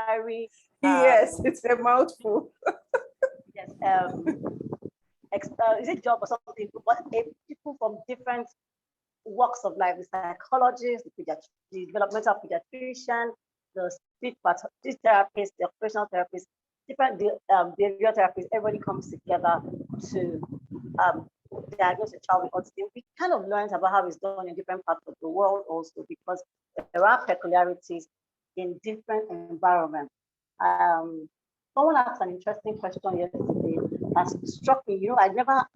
interdisciplinary. Yes, it's a mouthful. Yes, is it job or something? But people from different walks of life, the psychologist, the developmental pediatrician, the speech therapist, the occupational therapist, different behavioral therapists, everybody comes together to diagnose a child with autism. We kind of learned about how it's done in different parts of the world also, because there are peculiarities in different environments. Someone asked an interesting question yesterday that struck me. You know, I never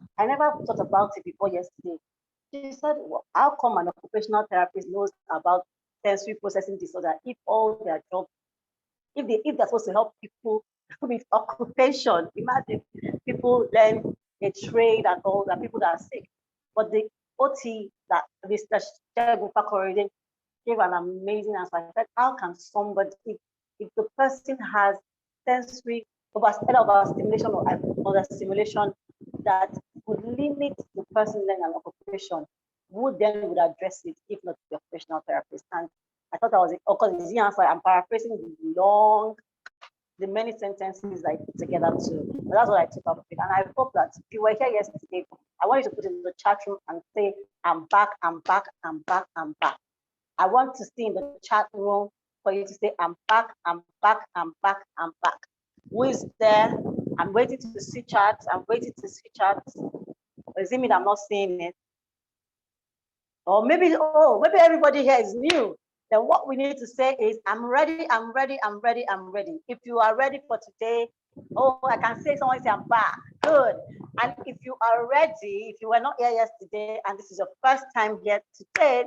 thought about it before yesterday. She said, well, how come an occupational therapist knows about sensory processing disorder if all their job, if they're supposed to help people with occupation? Imagine people learn a trade and all that, people that are sick. But the OT that Mr. Shegun Fakorede gave an amazing answer. I said, how can somebody, if the person has sensory overstimulation or understimulation that would limit the person learning an occupation, who then would address it if not the occupational therapist? And I thought that was it. Of course, it's the answer. I'm paraphrasing the many sentences I put together too. But that's what I took out of it. And I hope that if you were here yesterday, I want you to put it in the chat room and say, I'm back, I'm back, I'm back, I'm back. I want to see in the chat room for you to say, I'm back, I'm back, I'm back, I'm back. Who is there? I'm waiting to see chats. I'm waiting to see chats. Does it mean I'm not seeing it? Or maybe, maybe everybody here is new. Then what we need to say is, I'm ready, I'm ready, I'm ready, I'm ready. If you are ready for today, I can say someone say I'm back. Good. And if you are ready, if you were not here yesterday and this is your first time here today,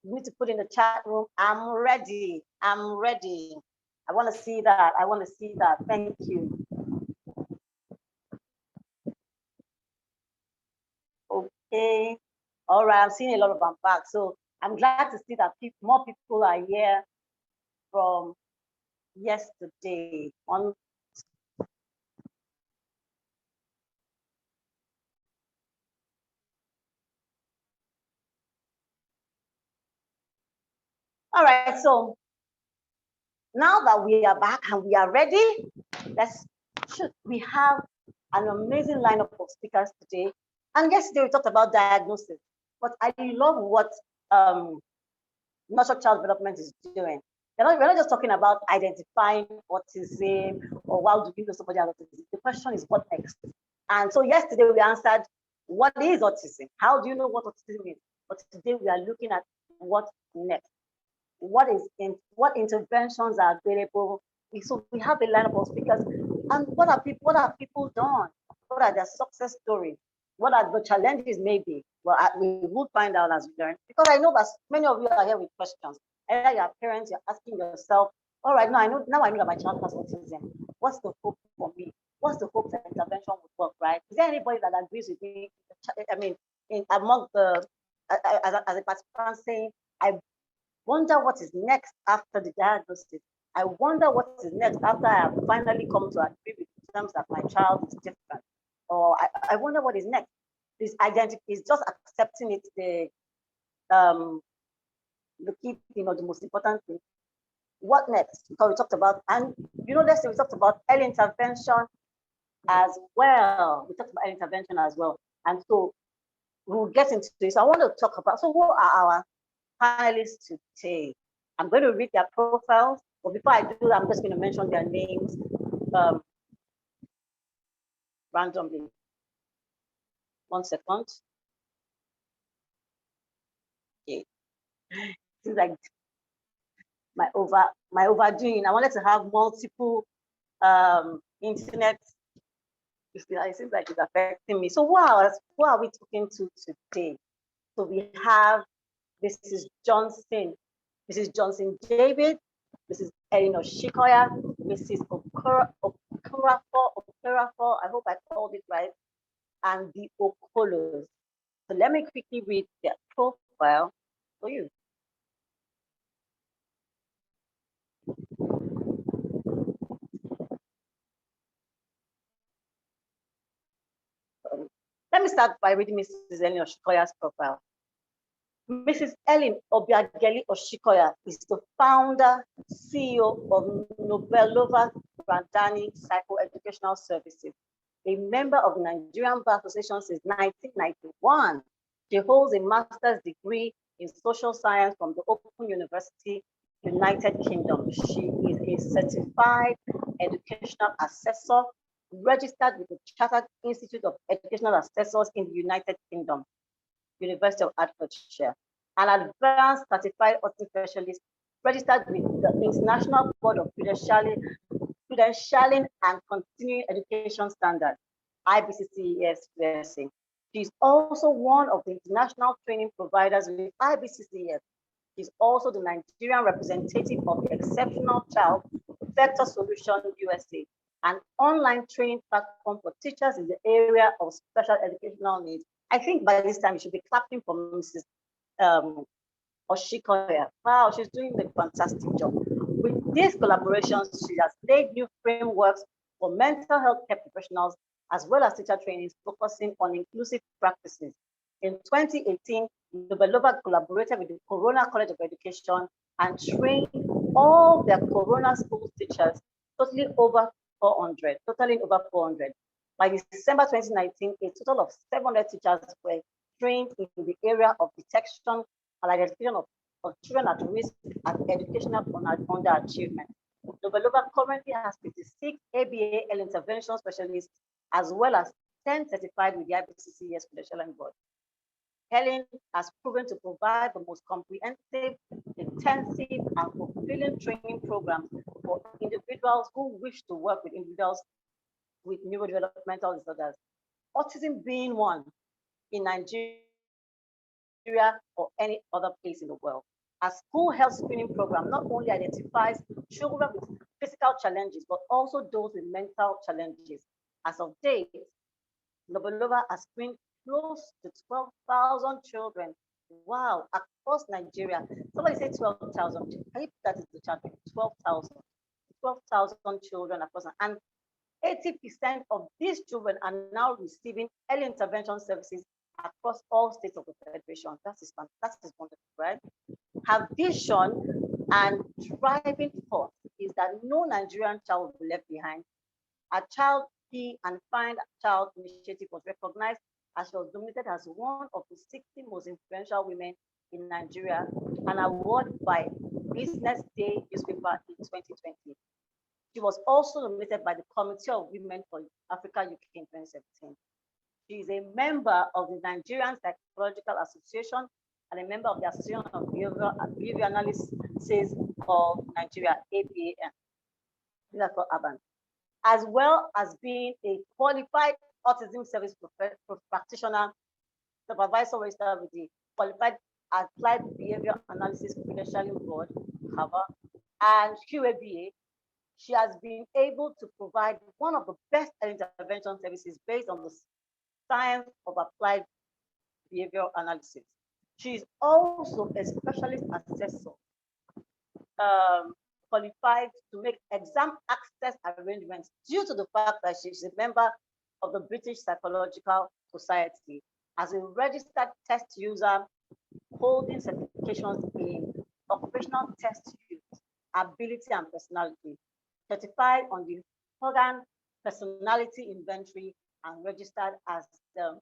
you need to put in the chat room, I'm ready, I'm ready. I want to see that. I want to see that. Thank you. Okay. All right. I'm seeing a lot of them back. So I'm glad to see that more people are here from yesterday. All right. So now that we are back and we are ready, we have an amazing lineup of speakers today. And yesterday we talked about diagnosis, but I love what Nuture Child Development is doing. We're not just talking about identifying autism or how do you know somebody has autism. The question is what next? And so yesterday we answered, what is autism? How do you know what autism is? But today we are looking at what next. What interventions are available? So we have a lineup of speakers. And what are people done? What are their success stories? What are the challenges maybe? Well, we will find out as we learn, because I know that many of you are here with questions. Either you're parents, you're asking yourself, all right, now I know that my child has autism. What's the hope for me? What's the hope that intervention would work, right? Is there anybody that agrees with me? I mean, among the, as a participant saying, I wonder what is next after the diagnosis. I wonder what is next after I have finally come to agree with the terms that my child is different. Or I wonder what is next. This identity is just accepting it, the key thing or the most important thing. What next? Because we talked about, and let's say we talked about early intervention as well. We talked about early intervention as well. And so we'll get into this. I want to talk about, so who are our panelists today? I'm going to read their profiles, but before I do that, I'm just going to mention their names randomly. 1 second. Okay. Seems like my overdoing. I wanted to have multiple internet. It seems like it's affecting me. So who are we talking to today? So we have Mrs. Johnson David, Mrs. Eleanor Shikoya, Mrs. Okorafor, I hope I called it right, and the Okolos. So let me quickly read their profile for you. Let me start by reading Mrs. Eleanor Shikoya's profile. Mrs. Ellen Obiageli Oshikoya is the founder, CEO of Nobelova Grandani Psychoeducational Services, a member of the Nigerian Bar Association since 1991. She holds a master's degree in social science from the Open University, United Kingdom. She is a certified educational assessor, registered with the Chartered Institute of Educational Assessors in the United Kingdom, University of Hertfordshire, an advanced certified autism specialist registered with the International Board of Credentialing and Continuing Education Standards, IBCCES USA. She is also one of the international training providers with IBCCES. She is also the Nigerian representative of the Exceptional Child Vector Solution USA, an online training platform for teachers in the area of special educational needs. I think by this time you should be clapping for Mrs. Oshikoya. Wow, she's doing a fantastic job. With these collaborations, she has laid new frameworks for mental health care professionals as well as teacher trainings focusing on inclusive practices. In 2018, Nobelova collaborated with the Corona College of Education and trained all their Corona school teachers, totaling over 400. By December 2019, a total of 700 teachers were trained in the area of detection and identification of children at risk and educational underachievement. Nobelova currently has 56 ABA intervention specialists, as well as 10 certified with the IBCCES Credentialing Board. Helen has proven to provide the most comprehensive, intensive, and fulfilling training programs for individuals who wish to work with individuals with neurodevelopmental disorders, autism being one in Nigeria or any other place in the world. A school health screening program not only identifies children with physical challenges, but also those with mental challenges. As of date, Nobelova has screened close to 12,000 children. Wow, across Nigeria. Somebody say 12,000. Can you put that in the chat? 12,000. 12,000 children across, and 80% of these children are now receiving early intervention services across all states of the Federation. That is wonderful, right? Her vision and driving force is that no Nigerian child will be left behind. A Child Key and Find Child initiative was recognized as she was nominated as one of the 60 most influential women in Nigeria, an award by Business Day newspaper in 2020. She was also nominated by the Committee of Women for Africa UK in 2017. She is a member of the Nigerian Psychological Association and a member of the Association of Behavior Analysts of Nigeria, ABAN, as well as being a qualified autism service practitioner, supervisor registered with the Qualified Applied Behavior Analysis Credentialing Board, and QABA. She has been able to provide one of the best intervention services based on the science of applied behavioral analysis. She is also a specialist assessor, qualified to make exam access arrangements due to the fact that she is a member of the British Psychological Society, as a registered test user holding certifications in occupational test use, ability and personality, certified on the organ personality inventory, and registered as the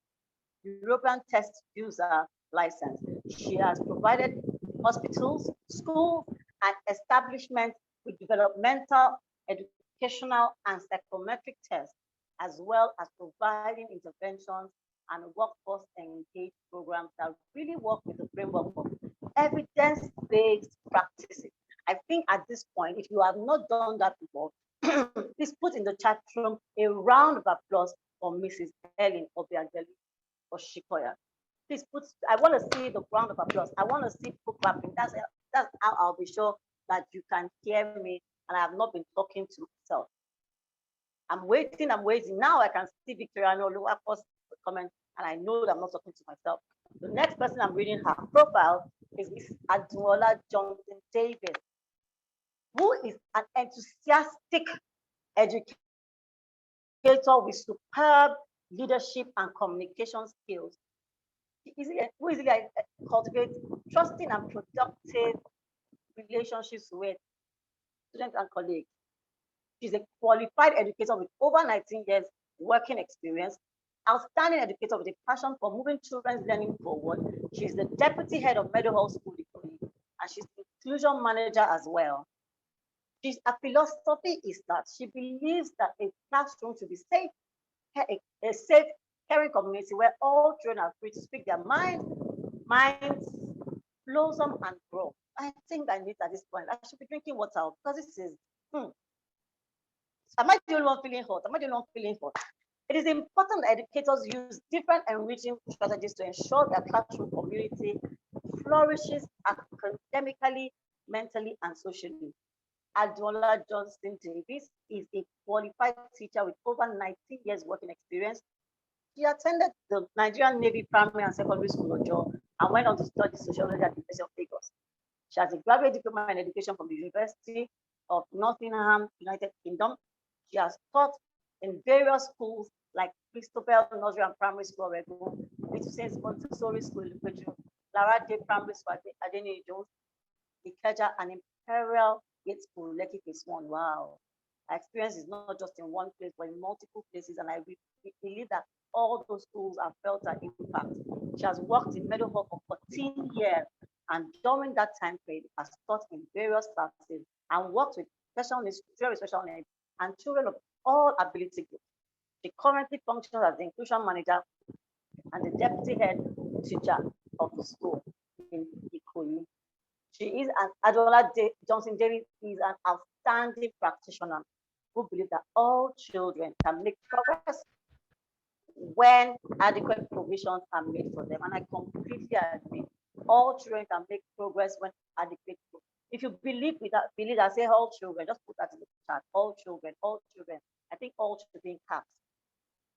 European test user license. She has provided hospitals, schools, and establishments with developmental, educational, and psychometric tests, as well as providing interventions and workforce engaged programs that really work with the framework of evidence-based practices. I think at this point, if you have not done that before, please put in the chat room a round of applause for Mrs. Helen Obiageli Oshikoya. Please put, I want to see the round of applause. I want to see people clapping. That's how I'll be sure that you can hear me and I have not been talking to myself. I'm waiting. Now I can see Victoria Noluwa post the comment and I know that I'm not talking to myself. The next person I'm reading her profile is Miss Aduola Johnson Davis, who is an enthusiastic educator with superb leadership and communication skills. who easily cultivate trusting and productive relationships with students and colleagues. She's a qualified educator with over 19 years working experience, outstanding educator with a passion for moving children's learning forward. She's the deputy head of Meadow Hall School, and she's the inclusion manager as well. Her philosophy is that she believes that a classroom should be safe, a safe, caring community where all children are free to speak their minds, blossom and grow. I think I need at this point. I should be drinking water because this is. Am I the only one feeling hot? Am I the only one feeling hot? It is important that educators use different enriching strategies to ensure their classroom community flourishes academically, mentally, and socially. Adwola Johnson Davis is a qualified teacher with over 19 years working experience. She attended the Nigerian Navy Primary and Secondary School Ojo and went on to study sociology at the University of Lagos. She has a graduate diploma in education from the University of Nottingham, United Kingdom. She has taught in various schools like Christopher Nursery and Primary School, Oregon, Saint Montessori School, Lupeju, Lara J Primary School, Adeni Jones, Ikeja, and Imperial Gate School, Lekki Phase 1. Wow. Her experience is not just in one place, but in multiple places, and I believe that all those schools have felt her impact. She has worked in Meadow Hall for 14 years, and during that time period, has taught in various classes and worked with special needs, children with special needs, and children of all ability groups. She currently functions as the inclusion manager and the deputy head teacher of the school in Ikoyi. She is an Adwola Johnson Davis is an outstanding practitioner who believes that all children can make progress when adequate provisions are made for them. And I completely agree. All children can make progress when adequate. If you believe that, say all children, just put that in the chat. All children, all children. I think all should be in caps.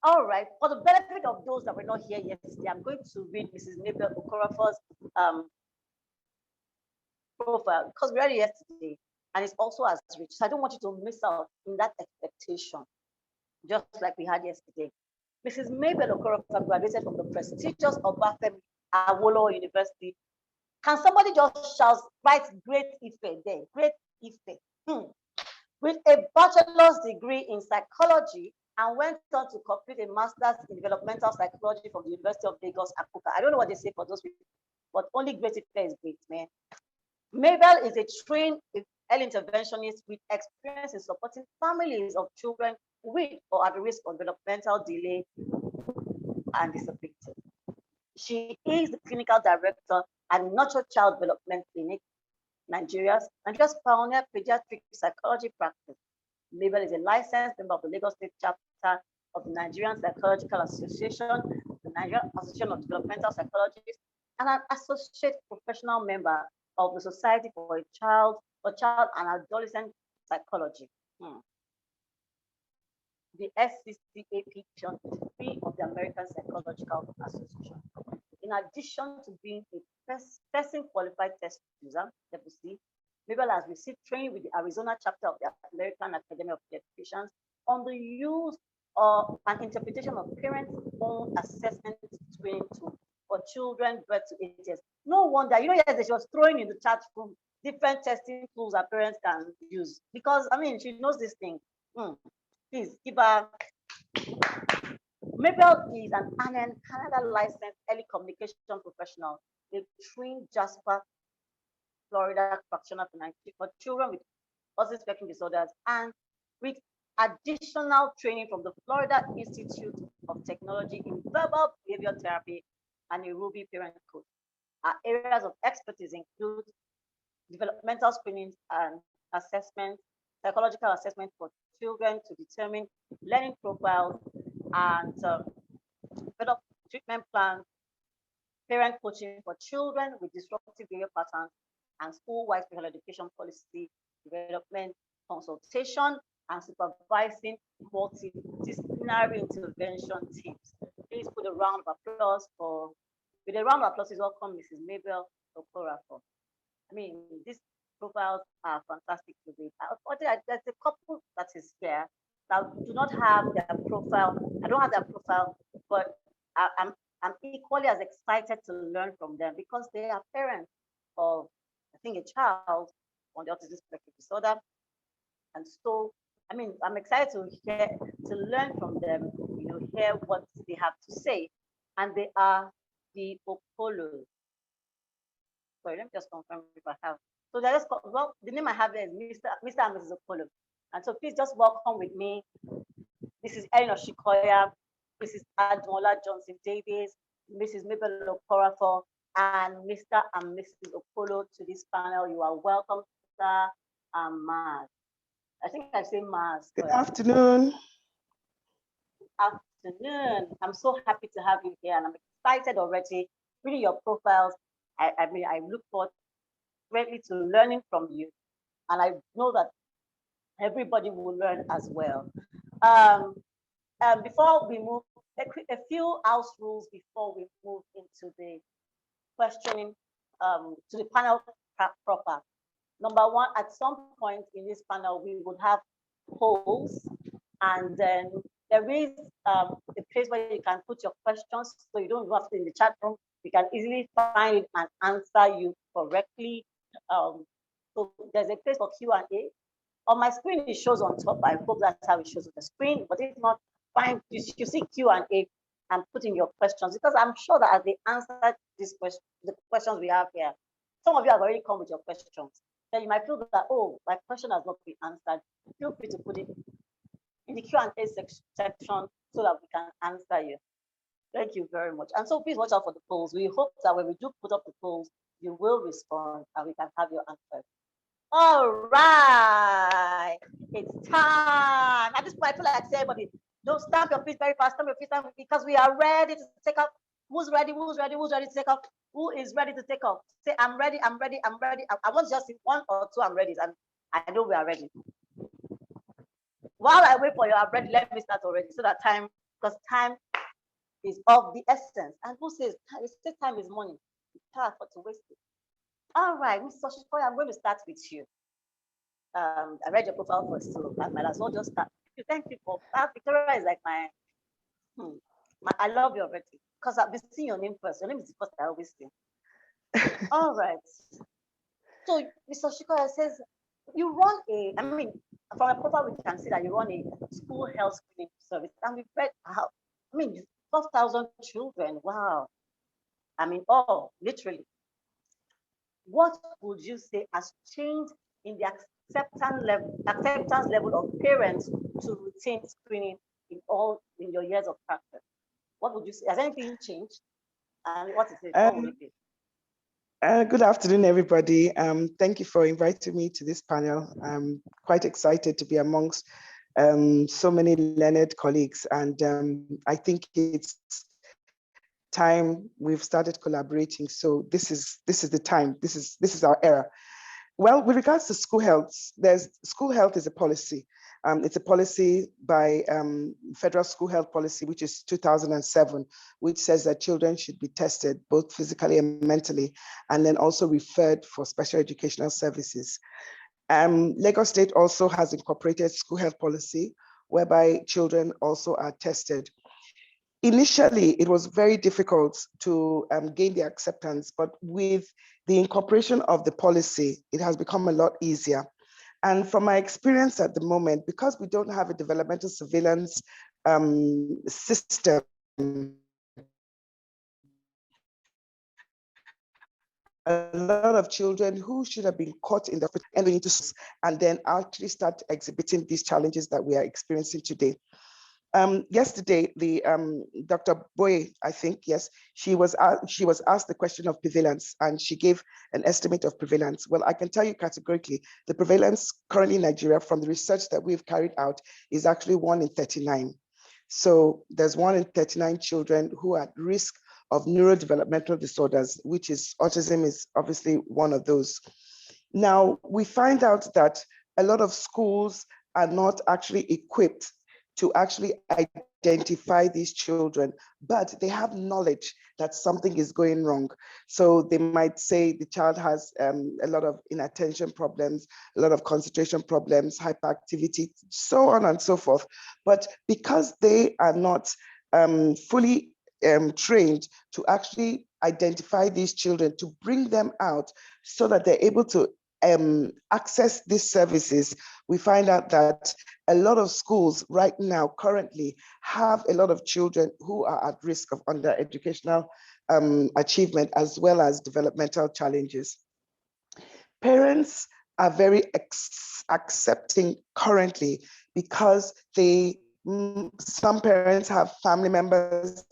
All right. For the benefit of those that were not here yesterday, I'm going to read Mrs. Mabel Okorafor's profile because we read it yesterday, and it's also as rich. So I don't want you to miss out in that expectation, just like we had yesterday. Mrs. Mabel Okorafor graduated from the prestigious Obafemi Awolowo University. Can somebody just shout, write Great Ife there? Great Ife. With a bachelor's degree in psychology and went on to complete a master's in developmental psychology from the University of Lagos, Akuka. I don't know what they say for those people, but only Great Ife is great, man. Mabel is a trained early interventionist with experience in supporting families of children with or at risk of developmental delay and disability. She is the clinical director at Nuture Child Development Clinic, Nigeria's pioneer pediatric psychology practice. Mabel is a licensed member of the Lagos State chapter of the Nigerian Psychological Association, the Nigerian Association of Developmental Psychologists, and an associate professional member of the Society for Child and Adolescent Psychology. The SCCAP 3 of the American Psychological Association. In addition to being a person qualified test user, WC, Mabel has received training with the Arizona chapter of the American Academy of Pediatricians on the use of an interpretation of parent-owned assessment screening tool for children birth to 8 years. No wonder, yesterday she was throwing in the chat room different testing tools that parents can use because, she knows this thing. Please give her. Mabel is an Canada licensed early communication professional, a trained Jasper, Florida practitioner for children with autism spectrum disorders, and with additional training from the Florida Institute of Technology in verbal behavior therapy and a Ruby parent coach. Our areas of expertise include developmental screenings and assessment, psychological assessment for children to determine learning profiles and develop treatment plans, parent coaching for children with disruptive behavior patterns, and school-wide special education policy development, consultation, and supervising multidisciplinary intervention teams. Please put a round of applause for. With a round of applause, please welcome Mrs. Mabel Okorafor. These profiles are fantastic to read. There's a couple that is here that do not have their profile. I don't have their profile, but I'm equally as excited to learn from them because they are parents of, I think, a child on the autism spectrum disorder. And so, I mean, I'm excited to learn from them, hear what they have to say. And they are the Opolos. Sorry, let me just confirm if I have. So they just well, the name I have there is Mr. and Mrs. Opolo. And so please just welcome with me. This is Eleanor Shikoya, Mrs. Admola Johnson Davis, Mrs. Mabel Okorafor, and Mr. and Mrs. Opolo to this panel. You are welcome, sir and Mars. I think I say Mars. Good afternoon. Afternoon. I'm so happy to have you here, and I'm excited already. Reading your profiles, I mean, I look forward greatly to learning from you, and I know that everybody will learn as well. Before we move, a few house rules before we move into the questioning to the panel proper. Number one, at some point in this panel, we would have polls, and then there is a place where you can put your questions, so you don't have to in the chat room. We can easily find it and answer you correctly. So there's a place for Q&A. On my screen, it shows on top. I hope that's how it shows on the screen. But if not, fine. You see Q&A and put in your questions, because I'm sure that as they answer these questions, the questions we have here, some of you have already come with your questions. Then you might feel that, oh, my question has not been answered. Feel free to put it in the Q&A section so that we can answer you. Thank you very much. And so please watch out for the polls. We hope that when we do put up the polls, you will respond and we can have your answers. All right, it's time. At this point, I feel like everybody, don't stamp your feet very fast, stamp your feet because we are ready to take off. Who's ready? Who's ready? Who's ready to take off? Who is ready to take off? Say, I'm ready, I'm ready, I'm ready. I want just one or two, I'm ready. And I know we are ready. While I wait for you, I'm ready. Let me start already so that because time is of the essence. And who says time is money? You can't afford to waste it. All right, Mr. Shikoya, I'm going to start with you. I read your profile first, so I might as well just start. Thank you for that. Victoria is like I love your already because I've been seeing your name first. Your name is the first I always see. All right. So Mr. Shikoya says you run I mean, from a profile we can see that you run a school health screening service, and we've read how, 12,000 children. Wow. I mean, literally. What would you say has changed in the acceptance level of parents to routine screening in your years of practice? What would you say? Has anything changed? And what is it? What would it be? Good afternoon, everybody. Thank you for inviting me to this panel. I'm quite excited to be amongst so many learned colleagues, and I think it's time we've started collaborating. So this is the time. This is our era. Well, with regards to school health, school health is a policy. It's a policy by Federal School Health Policy, which is 2007, which says that children should be tested both physically and mentally, and then also referred for special educational services. Lagos State also has incorporated school health policy, whereby children also are tested. Initially, it was very difficult to gain the acceptance, but with the incorporation of the policy, it has become a lot easier. And from my experience at the moment, because we don't have a developmental surveillance system, a lot of children who should have been caught in the entering into schools and then actually start exhibiting these challenges that we are experiencing today. Yesterday, the Dr. Boye, I think, yes, she was asked the question of prevalence, and she gave an estimate of prevalence. Well, I can tell you categorically, the prevalence currently in Nigeria from the research that we've carried out is actually 1 in 39. So there's 1 in 39 children who are at risk of neurodevelopmental disorders, which is autism is obviously one of those. Now, we find out that a lot of schools are not actually equipped to actually identify these children, but they have knowledge that something is going wrong. So they might say the child has a lot of inattention problems, a lot of concentration problems, hyperactivity, so on and so forth. But because they are not fully trained to actually identify these children, to bring them out so that they're able to access these services. We find out that a lot of schools right now currently have a lot of children who are at risk of under-educational achievement as well as developmental challenges. Parents are very accepting currently because some parents have family members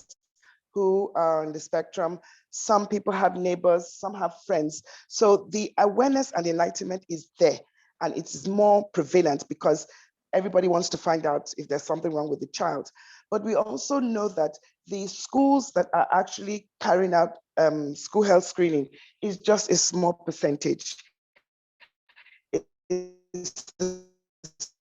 who are on the spectrum. Some people have neighbors, some have friends. So the awareness and enlightenment is there, and it's more prevalent because everybody wants to find out if there's something wrong with the child. But we also know that the schools that are actually carrying out school health screening is just a small percentage. It's a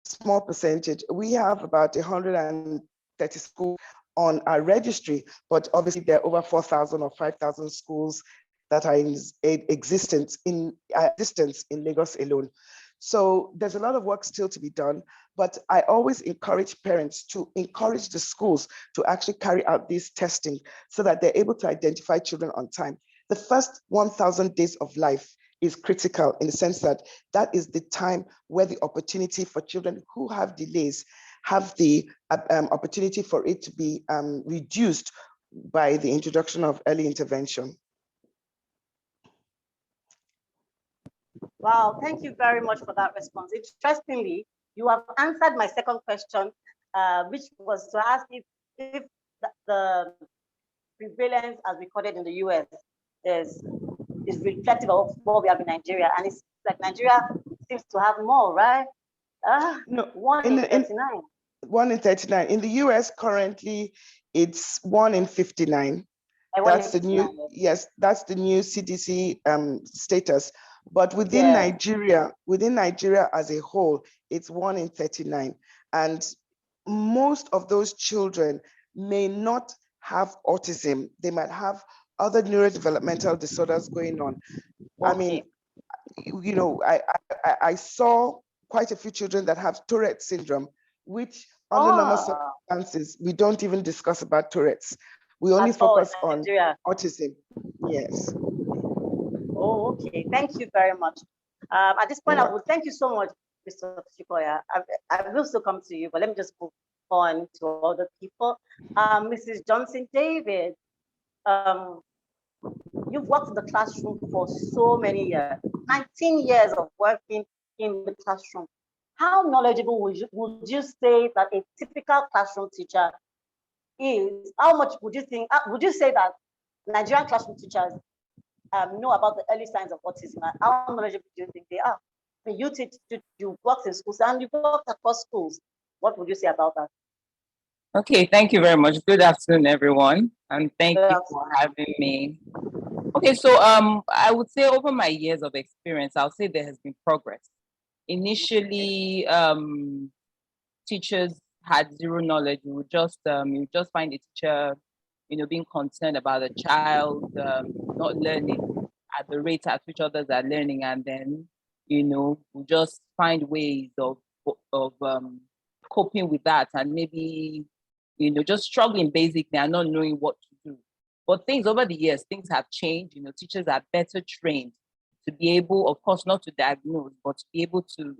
small percentage. We have about 130 schools on our registry, but obviously there are over 4,000 or 5,000 schools that are in existence in Lagos alone. So there's a lot of work still to be done, but I always encourage parents to encourage the schools to actually carry out this testing so that they're able to identify children on time. The first 1,000 days of life is critical in the sense that that is the time where the opportunity for children who have delays have the opportunity for it to be reduced by the introduction of early intervention. Wow, thank you very much for that response. Interestingly, you have answered my second question, which was to ask if the prevalence as recorded in the US is reflective of what we have in Nigeria. And it's like Nigeria seems to have more, right? No, 1 in 39. 1 in 39. In the US currently, it's 1 in 59. That's the new, yes, that's the new CDC status. But within Nigeria as a whole, it's 1 in 39. And most of those children may not have autism. They might have other neurodevelopmental disorders going on. Okay. I mean, you know, I saw quite a few children that have Tourette syndrome, which under normal circumstances, we don't even discuss about Tourette's. We only focus on autism. Yes. Oh, okay. Thank you very much. At this point, I would thank you so much, Mr. Chikoya. I will still come to you, but let me just move on to other people. Mrs. Johnson David, you've worked in the classroom for so many years, 19 years of working in the classroom. How knowledgeable would you say that a typical classroom teacher is? How much would you think, would you say that Nigerian classroom teachers know about the early signs of autism? How knowledgeable do you think they are? I mean, you worked in schools and you worked across schools. What would you say about that? Okay, thank you very much. Good afternoon, everyone, and thank you for having me. Okay, so I would say over my years of experience, I'll say there has been progress. Initially, teachers had zero knowledge. You would just find a teacher, being concerned about a child not learning at the rate at which others are learning, and then we just find ways of coping with that, and maybe just struggling basically and not knowing what to do. But over the years, things have changed. Teachers are better trained to be able, of course, not to diagnose, but to be able to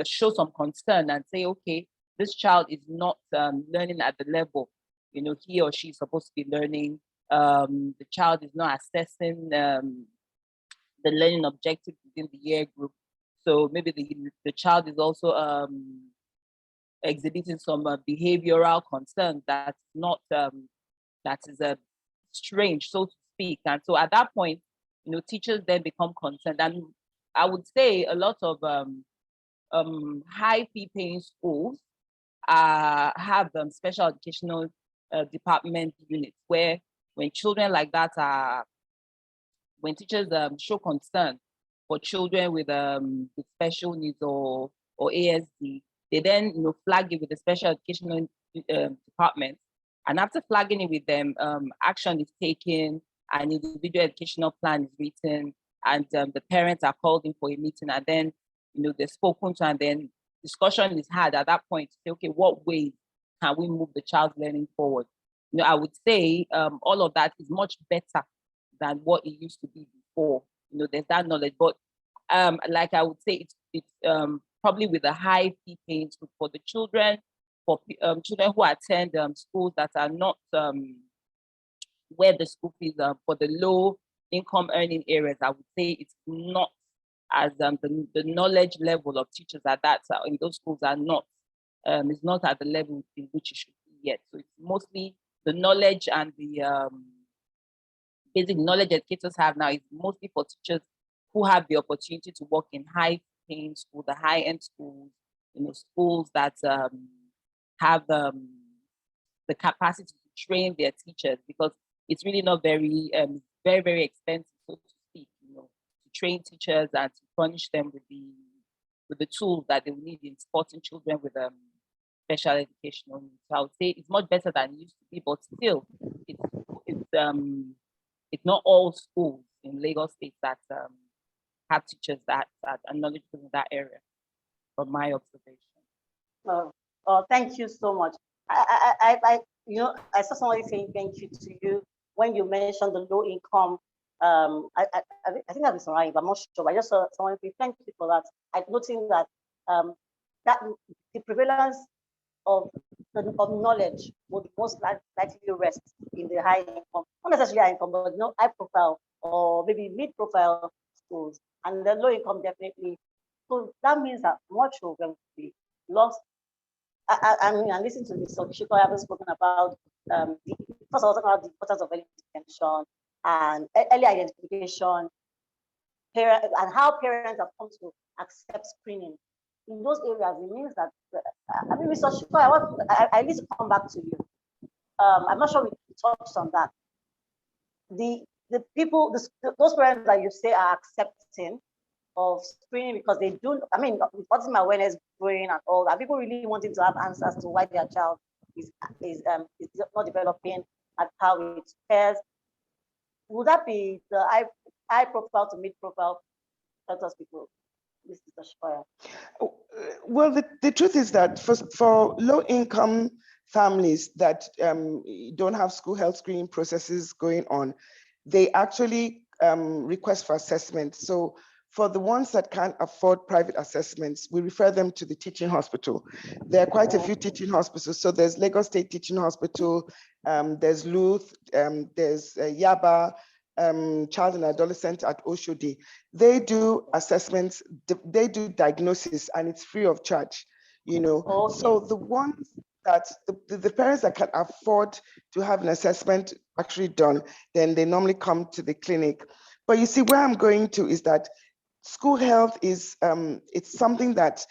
show some concern and say, okay, this child is not learning at the level he or she is supposed to be learning. The child is not assessing the learning objective within the year group. So maybe the child is also exhibiting some behavioral concern that's not that is strange, so to speak. And so at that point, teachers then become concerned. And I would say a lot of high fee paying schools have special educational department units where when children like that when teachers show concern for children with special needs or ASD, they then flag it with the special educational department. And after flagging it with them, action is taken, an individual educational plan is written, and the parents are called in for a meeting, and then they're spoken to, and then discussion is had at that point to say, okay, what ways can we move the child's learning forward? I would say all of that is much better than what it used to be before. There's that knowledge, but like I would say, it's probably with a high fee paying school for the children, for children who attend schools that are not where the school fees are for the low income earning areas. I would say it's not as the knowledge level of teachers at that in those schools are not is not at the level in which it should be yet. So it's mostly the knowledge and the basic knowledge educators have now is mostly for teachers who have the opportunity to work in high paying schools, the high end schools, schools that have the capacity to train their teachers, because it's really not very, very, very expensive, so to speak, to train teachers and to furnish them with the tools that they will need in supporting children with special educational needs. So I would say it's much better than it used to be, but still, it's not all schools in Lagos State that have teachers that are knowledgeable in that area, from my observation. Oh, thank you so much. I saw somebody saying thank you to you when you mentioned the low income. I think that is right, but I'm not sure. I just saw someone say thank you for that. I noticed that that the prevalence of knowledge would most likely rest in the high income, not necessarily high income, but high profile or maybe mid profile schools, and the low income definitely. So that means that more children will be lost. I mean, I listened to this. So Shiko haven't spoken about first of all, talking about the importance of early intervention and early identification, and how parents have come to accept screening in those areas. It means that I mean, Mr. Shiko, I need to come back to you. I'm not sure we touched on that. The people, those parents that you say are accepting of screening because they do, I mean, autism awareness growing and all that, people really wanting to have answers to why their child is not developing at how it fares. Would that be the high profile to mid profile status people? Mr. Shikoya. Well, the truth is that for low income families that don't have school health screening processes going on, they actually request for assessment. So for the ones that can't afford private assessments, we refer them to the teaching hospital. There are quite a few teaching hospitals. So there's Lagos State Teaching Hospital, there's Luth, there's Yaba, Child and Adolescent at Oshodi. They do assessments, they do diagnosis, and it's free of charge, Okay. So the ones that the parents that can afford to have an assessment actually done, then they normally come to the clinic. But you see, where I'm going to is that school health is it's something that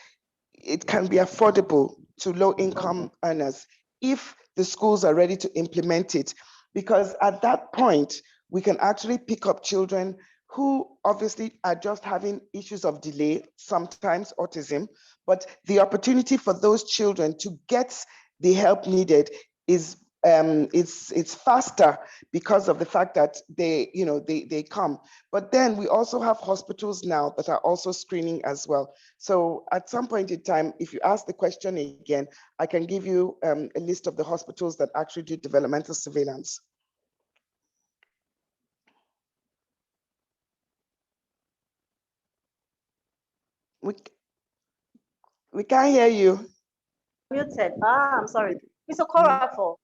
it can be affordable to low income earners if the schools are ready to implement it, because at that point we can actually pick up children who obviously are just having issues of delay, sometimes autism, but the opportunity for those children to get the help needed is it's faster because of the fact that they come. But then we also have hospitals now that are also screening as well. So at some point in time, if you ask the question again, I can give you a list of the hospitals that actually do developmental surveillance. We can't hear you. Muted. I'm sorry. Mr. Korafo.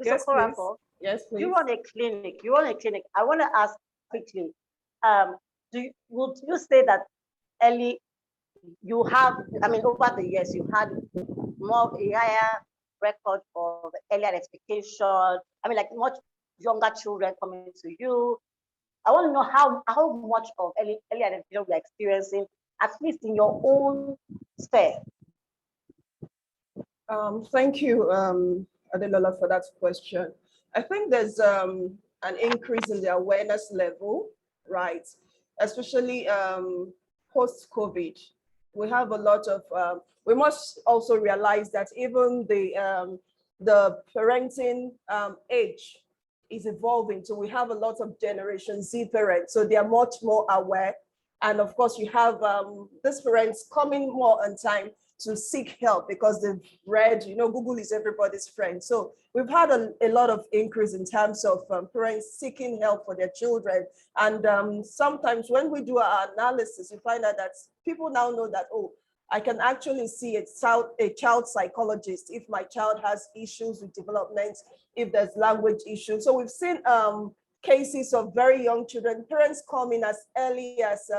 Mr. Yes, Korafo. Yes, please. You run a clinic. I want to ask quickly. Would you say that early you have, I mean, over the years, you had a higher record of early identification? I mean, like much younger children coming to you. I want to know how much of early identification we're experiencing, at least in your own sphere. Thank you, Adelola, for that question. I think there's an increase in the awareness level, right? Especially post-COVID. We have a lot of, we must also realize that even the parenting age is evolving. So we have a lot of Generation Z parents. So they are much more aware. And of course, you have these parents coming more on time to seek help because they've read, Google is everybody's friend. So we've had a lot of increase in terms of parents seeking help for their children. And sometimes when we do our analysis, we find out that people now know that, oh, I can actually see a child psychologist if my child has issues with development, if there's language issues. So we've seen cases of very young children, parents come in as early as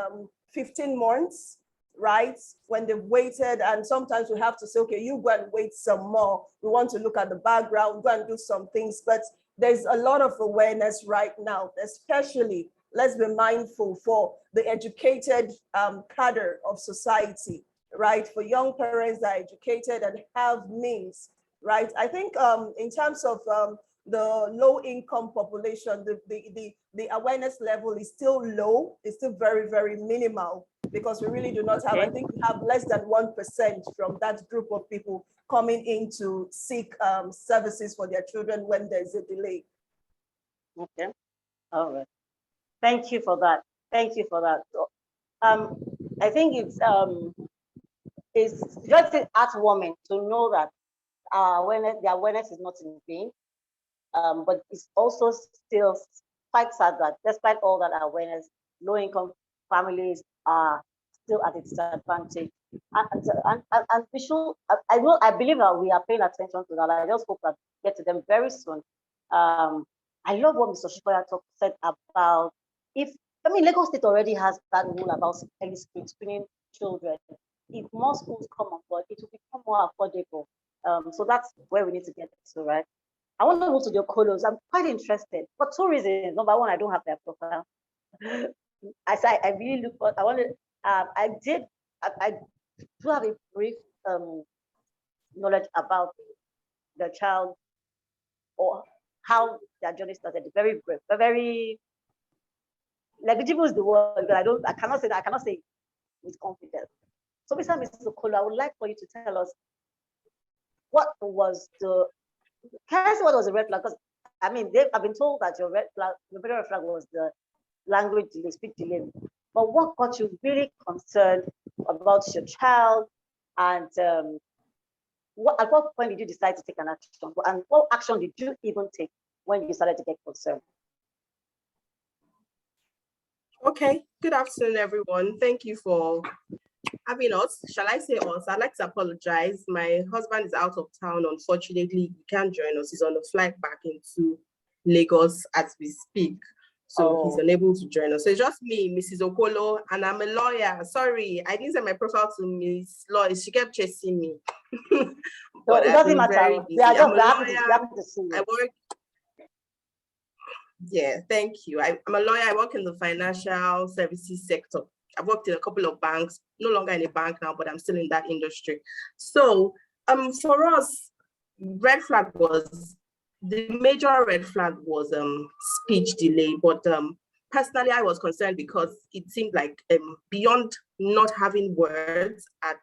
15 months, right? When they've waited, and sometimes we have to say, okay, you go and wait some more. We want to look at the background, go and do some things. But there's a lot of awareness right now, especially, let's be mindful for the educated cadre of society, right? For young parents that are educated and have means, right? I think in terms of the low income population, the awareness level is still low. It's still very, very minimal because we really do not have, I think we have less than 1% from that group of people coming in to seek services for their children when there's a delay. Okay, all right. Thank you for that. Thank you for that. So, I think it's just heartwarming to know that the awareness is not in vain. But it's also still quite sad that despite all that awareness, low-income families are still at a disadvantage. And we should, I believe that we are paying attention to that. I just hope that we get to them very soon. I love what Mr. Shifoya said about Lagos State already has that rule about early screening children. If more schools come on board, it will become more affordable. So that's where we need to get to, right? I want to go to the colos. I'm quite interested for two reasons. Number one, I don't have their profile. I really look for. I do have a brief knowledge about the child or how their journey started. Very brief, but very negligible is the word. But I cannot say that. I cannot say with confidence. So, Mr. Kolo, I would like for you to tell us what was the red flag? Because I've been told that your bigger red flag was the language delay, speech delay. But what got you really concerned about your child, and at what point did you decide to take an action? And what action did you even take when you started to get concerned? Okay, good afternoon, everyone. Thank you for having us. Shall I say us? I'd like to apologize. My husband is out of town. Unfortunately, he can't join us. He's on the flight back into Lagos as we speak. So he's unable to join us. So it's just me, Mrs. Okolo, and I'm a lawyer. Sorry, I didn't send my profile to Miss Lois. She kept chasing me. But it doesn't matter. We are just happy to see you. I work. Yeah, thank you. I'm a lawyer. I work in the financial services sector. I've worked in a couple of banks, no longer in a bank now, but I'm still in that industry. So for us, the major red flag was speech delay. But personally, I was concerned because it seemed like beyond not having words at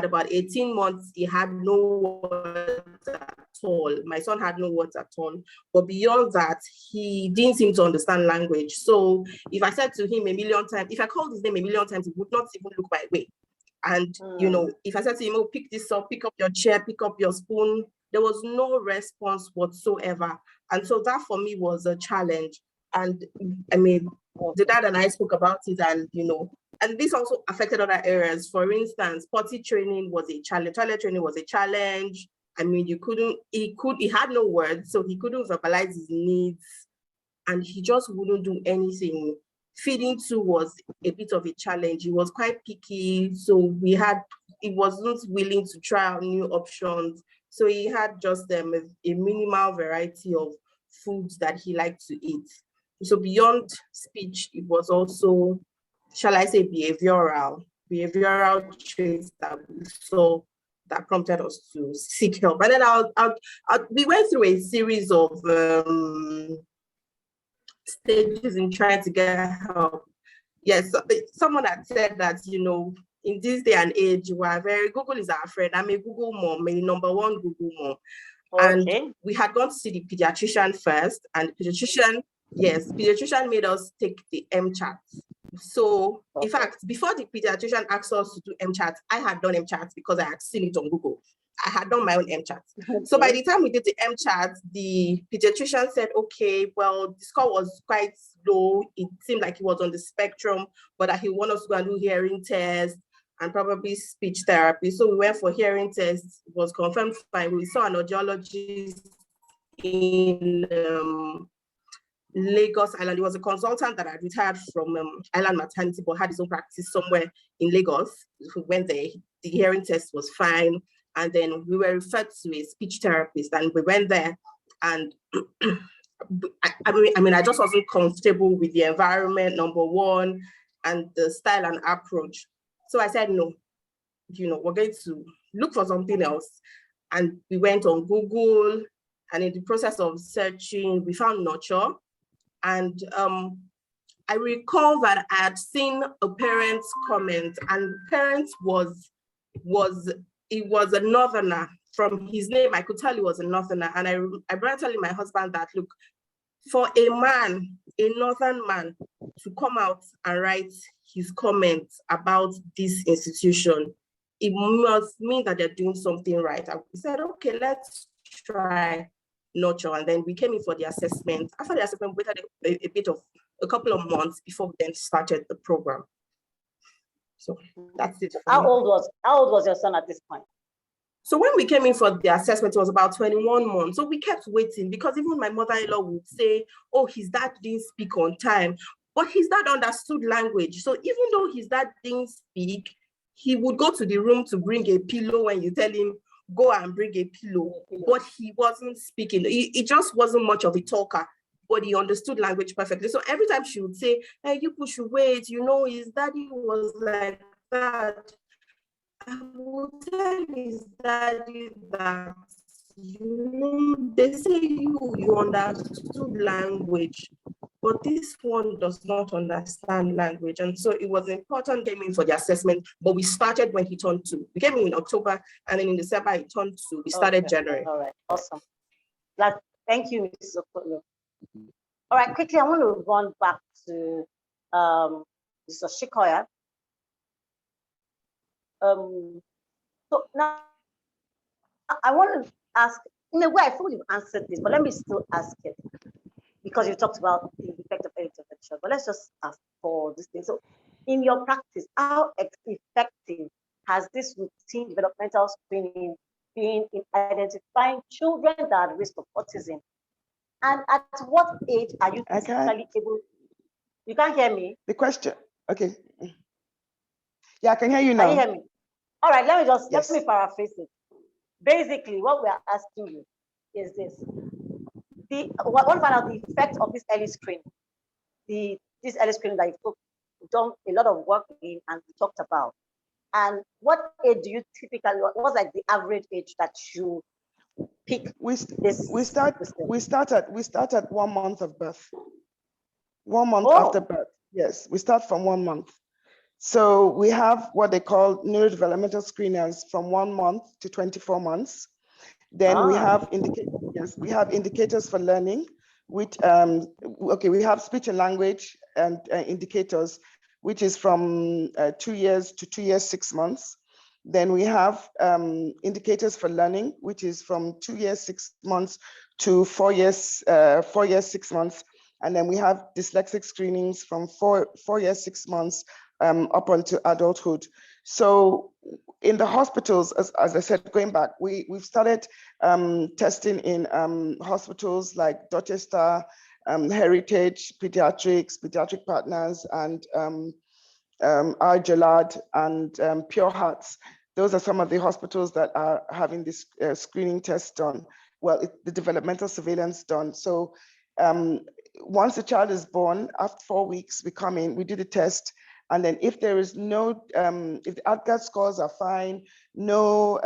about 18 months, he had no words at all. My son had no words at all. But beyond that, he didn't seem to understand language. So if I said to him a million times, if I called his name a million times, he would not even look my way. And, if I said to him, oh, pick this up, pick up your chair, pick up your spoon, there was no response whatsoever. And so that for me was a challenge. And the dad and I spoke about it, and, and this also affected other areas. For instance, potty training was a challenge. Toilet training was a challenge. He had no words, so he couldn't verbalize his needs, and he just wouldn't do anything. Feeding too was a bit of a challenge. He was quite picky, so he wasn't willing to try out new options. So he had just a minimal variety of foods that he liked to eat. So beyond speech, it was also, shall I say, behavioral traits that we saw that prompted us to seek help. And then we went through a series of stages in trying to get help. Yes, someone had said that, in this day and age, Google is our friend. I'm a Google mom, a number one Google mom. Okay. And we had gone to see the pediatrician first, and the pediatrician made us take the MChat. So Okay. in fact, before the pediatrician asked us to do MChat, I had done MChat because I had seen it on Google. I had done my own MChat. Okay. So by the time we did the MChat, the pediatrician said, okay, well, the score was quite low. It seemed like he was on the spectrum, but that he wanted us to go and do hearing tests and probably speech therapy. So we went for hearing tests. It was confirmed fine. We saw an audiologist in Lagos Island. He was a consultant that had retired from Island Maternity, but had his own practice somewhere in Lagos. We went there. The hearing test was fine. And then we were referred to a speech therapist, and we went there. And I mean, I just wasn't comfortable with the environment, number one, and the style and approach. So I said, no, we're going to look for something else. And we went on Google, and in the process of searching, we found Nuture. And I recall that I had seen a parent's comment, and parent was a northerner. From his name, I could tell he was a northerner. And I remember telling my husband that, look, for a northern man, to come out and write his comments about this institution, it must mean that they're doing something right. We said, okay, let's try Nuture. And then we came in for the assessment. After the assessment, we waited a couple of months before we then started the program. So that's it. How old was your son at this point? So when we came in for the assessment, it was about 21 months. So we kept waiting, because even my mother-in-law would say, oh, his dad didn't speak on time, but his dad understood language. So even though his dad didn't speak, he would go to the room to bring a pillow when you tell him, go and bring a pillow, but he wasn't speaking. He just wasn't much of a talker, but he understood language perfectly. So every time she would say, hey, you should wait, his daddy was like that. I would tell his daddy that, they say you understood language, but this one does not understand language. And so it was important came in for the assessment, but we started when he turned 2. We came in October, and then in December he turned 2. We started January. All right, awesome. Thank you, Mrs. Okolo. All right, quickly, I want to run back to Mr. Shikoya. So now I want to ask, in a way, I feel you've answered this, but let me still ask it, because you talked about the effect of early intervention. But let's just ask for this thing. So, in your practice, how effective has this routine developmental screening been in identifying children that are at risk of autism? And at what age are you typically able? You can't hear me? The question, okay. Yeah, I can hear you now. Can you hear me? All right, let me paraphrase it. Basically, what we are asking you is this: what about the effect of this early screening? This early screening that you've done a lot of work in and we talked about. And what age do you typically? What's like the average age that you pick? We start at 1 month of birth. 1 month after birth. Yes, we start from 1 month. So we have what they call neurodevelopmental screeners from 1 month to 24 months. Then we have indicators for learning, which we have speech and language and indicators, which is from 2 years to 2 years 6 months. Then we have indicators for learning, which is from 2 years 6 months to 4 years 6 months. And then we have dyslexic screenings from 4 years 6 months up onto adulthood. So in the hospitals, as I said, going back, we've started testing in hospitals like Dorchester, Heritage, Pediatric Partners, and Argelad and Pure Hearts. Those are some of the hospitals that are having this screening test done. Well, the developmental surveillance done. So once the child is born, after 4 weeks, we come in, we do the test. And then if there is no, if the ADGAR scores are fine, no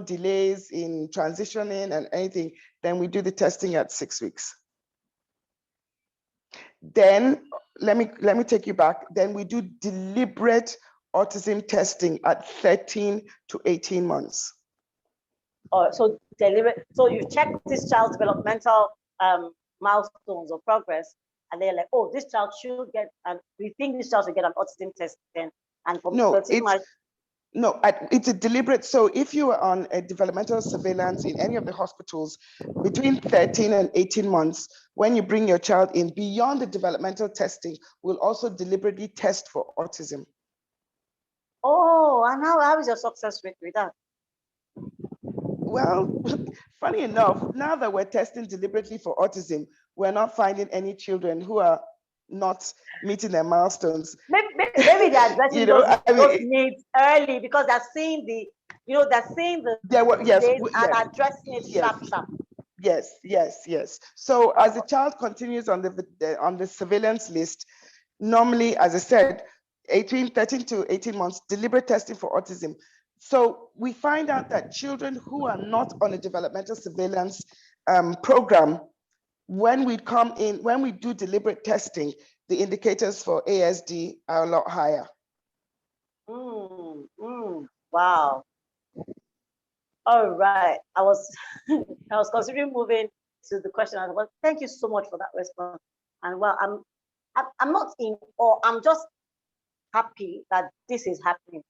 delays in transitioning and anything, then we do the testing at 6 weeks. Then let me take you back. Then we do deliberate autism testing at 13 to 18 months. So deliberate. So you check this child's developmental milestones or progress and they're like, oh, this child should get, and we think this child should get an autism test then. And from No, 13 months. No, it's a deliberate. So if you are on a developmental surveillance in any of the hospitals between 13 and 18 months, when you bring your child in beyond the developmental testing, we'll also deliberately test for autism. Oh, and how is your success rate with that? Well, funny enough, now that we're testing deliberately for autism, we're not finding any children who are not meeting their milestones. Maybe they're addressing those mean, needs early because they're seeing the, they're seeing the and addressing it sharp. Yes. So as the child continues on the surveillance list, normally, as I said, 13 to 18 months, deliberate testing for autism. So we find out that children who are not on a developmental surveillance program, when we do deliberate testing, the indicators for ASD are a lot higher. Wow. All right. I was considering moving to the question. Well, thank you so much for that response. And well, I'm not in awe. I'm just happy that this is happening.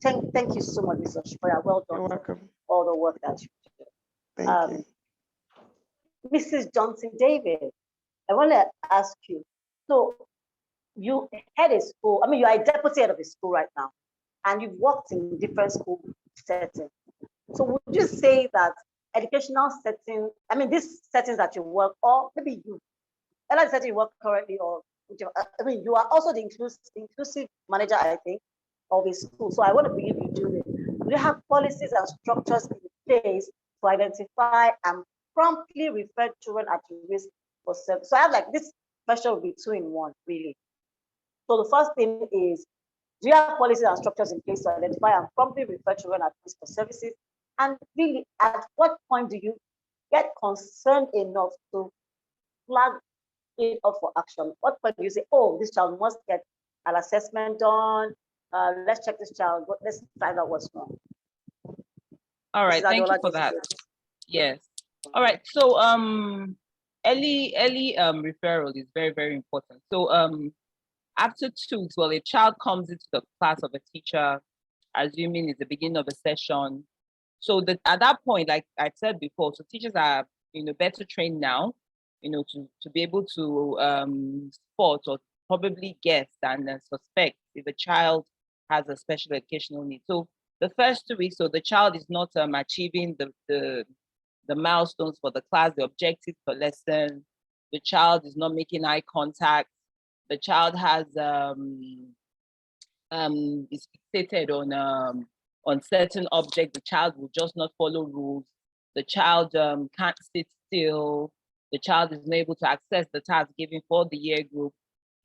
Thank you so much, Mr. Shpoya. Well done. You're welcome. All the work that you do. Thank you. Mrs. Johnson David, I want to ask you. So you head a school. I mean, you are a deputy head of a school right now, and you've worked in different school settings. So would you say that educational setting, I mean, these settings that you work, or maybe you, any setting you work currently, or I mean, you are also the inclusive manager, I think, of a school. So I want to believe you do this. Do you have policies and structures in place to identify and promptly refer children at risk for service? So I have like this question will be 2 in 1, really. So the first thing is, do you have policies and structures in place to identify and promptly refer children at risk for services? And really, at what point do you get concerned enough to flag it up for action? What point do you say, oh, this child must get an assessment done? Let's check this child. Let's find out what's wrong. All right, thank you for that. Yes. All right. So early referral is very, very important. So after 2 weeks, well, a child comes into the class of a teacher, assuming it's the beginning of a session. So that at that point, like I've said before, so teachers are better trained now, to be able to spot or probably guess and suspect if a child has a special educational need. So the first 2 weeks, so the child is not achieving the milestones for the class, the objectives per lesson. The child is not making eye contact. The child has is fixated on certain objects. The child will just not follow rules. The child can't sit still. The child is not able to access the task given for the year group.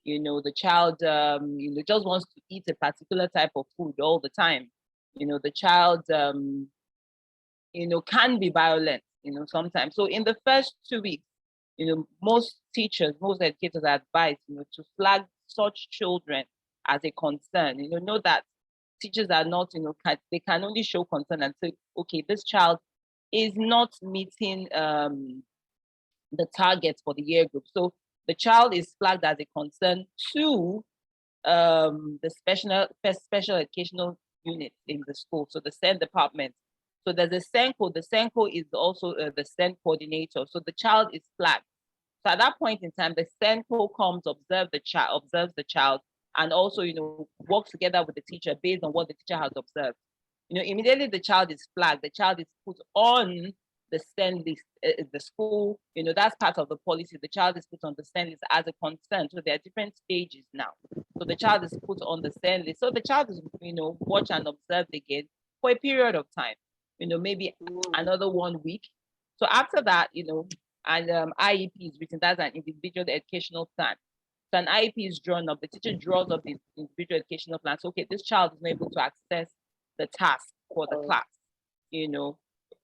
The child just wants to eat a particular type of food all the time. The child can be violent, sometimes. So in the first 2 weeks, most teachers, most educators are advised, to flag such children as a concern. Know that teachers are not, they can only show concern and say, okay, this child is not meeting the targets for the year group. So the child is flagged as a concern to the special educational unit in the school, so the SEN department. So there's a SENCO. The SENCO is also the SEN coordinator. So the child is flagged. So at that point in time, the SENCO comes, observes the child, and also, works together with the teacher based on what the teacher has observed. Immediately the child is flagged, the child is put on the SEN list, the school, that's part of the policy. The child is put on the SEN list as a concern. So there are different stages now. So the child is put on the SEN list. So the child is, watched and observed again for a period of time, maybe another 1 week. So after that, and IEP is written, that's an individual educational plan. So an IEP is drawn up, the teacher draws up the individual educational plan. So, okay, this child is not able to access the task for the class.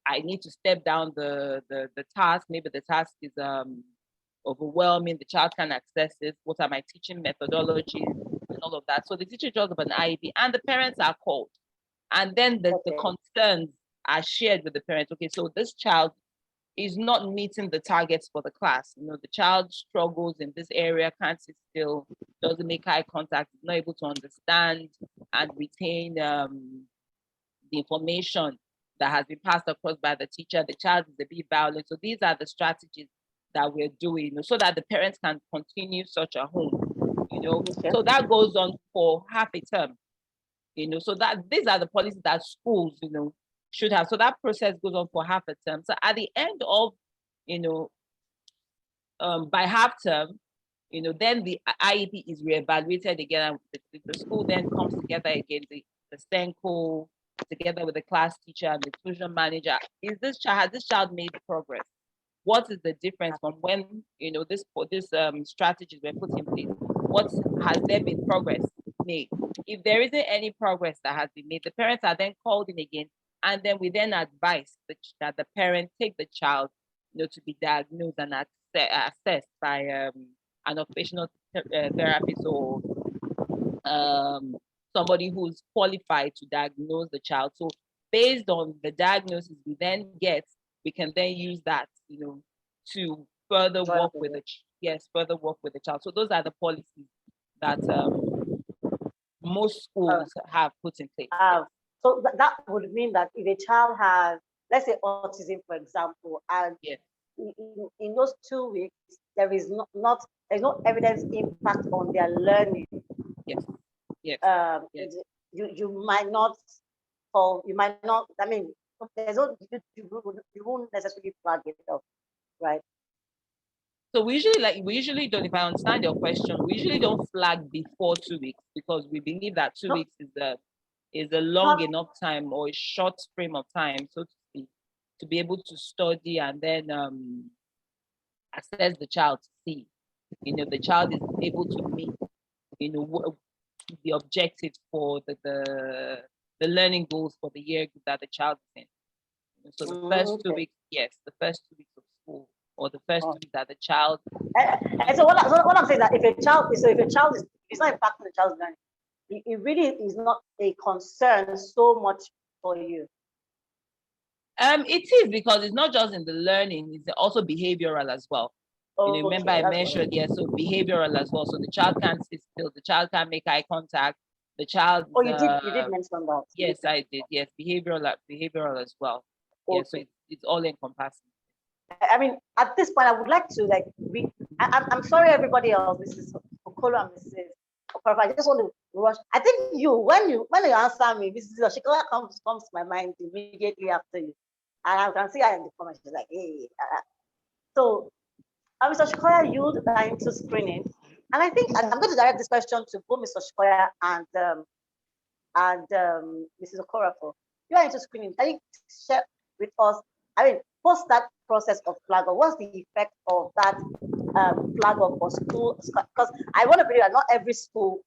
I need to step down the task. Maybe the task is overwhelming, the child can't access it. What are my teaching methodologies and all of that? So the teacher draws up an IEP and the parents are called. And then the concerns are shared with the parents. Okay, so this child is not meeting the targets for the class. You know, the child struggles in this area, can't sit still, doesn't make eye contact, is not able to understand and retain the information that has been passed across by the teacher. The child is a bit violent. So these are the strategies that we're doing, you know, so that the parents can continue such a home, you know. Okay. So that goes on for half a term, you know, so that these are the policies that schools, you know, should have. So that process goes on for half a term. So at the end of, you know, by half term, you know, then the IEP is reevaluated again. And the school then comes together again, the SENCO, together with the class teacher and the tuition manager. Has this child made progress? What is the difference from when, you know, this strategies were put in place? What has there been progress made? If there isn't any progress that has been made, the parents are then called in again, and then we then advise that the parent take the child, you know, to be diagnosed and assessed by an occupational therapist or somebody who's qualified to diagnose the child. So based on the diagnosis we then get, we can then use that, you know, to further work with further work with the child. So those are the policies that most schools have put in place. So that would mean that if a child has, let's say, autism, for example, and in those 2 weeks, there is there's no evidence impact on their learning. Yes. You might not fall, you might not, I mean, there's no, you won't necessarily flag it up, right? So we usually don't, if I understand your question, we usually don't flag before 2 weeks because we believe that 2 weeks is a long enough time or a short frame of time, so to speak, to be able to study and then assess the child to see, you know, the child is able to meet, you know, the objectives for the learning goals for the year that the child is in. So the first 2 weeks, the first 2 weeks of school, or the first 2 weeks that the child. And so what I'm saying is that if a child is it's not impacting the child's learning, it really is not a concern so much for you. It is, because it's not just in the learning, it's also behavioral as well. You know, remember I mentioned, so behavioral as well. So the child can't sit still, the child can't make eye contact, the child. Oh, you did mention that. Yes, I did. Yes, behavioral as well. Yeah, so it's all encompassing. I mean, at this point, I would like to I'm sorry, everybody else. This is Okolo and Mrs. Okoro. I just want to rush. I think when you answer me, Mrs. Oshikoya comes to my mind immediately after you, and I can see her in the comments. She's like, hey. So, Mr. Oshikoya, you are into screening, and I think I'm going to direct this question to both Mr. Oshikoya and Mrs. Okorafor. You are into screening. Can you share with us? I mean, post that process of flag off, what's the effect of that flag off for school? Because I want to believe that not every school,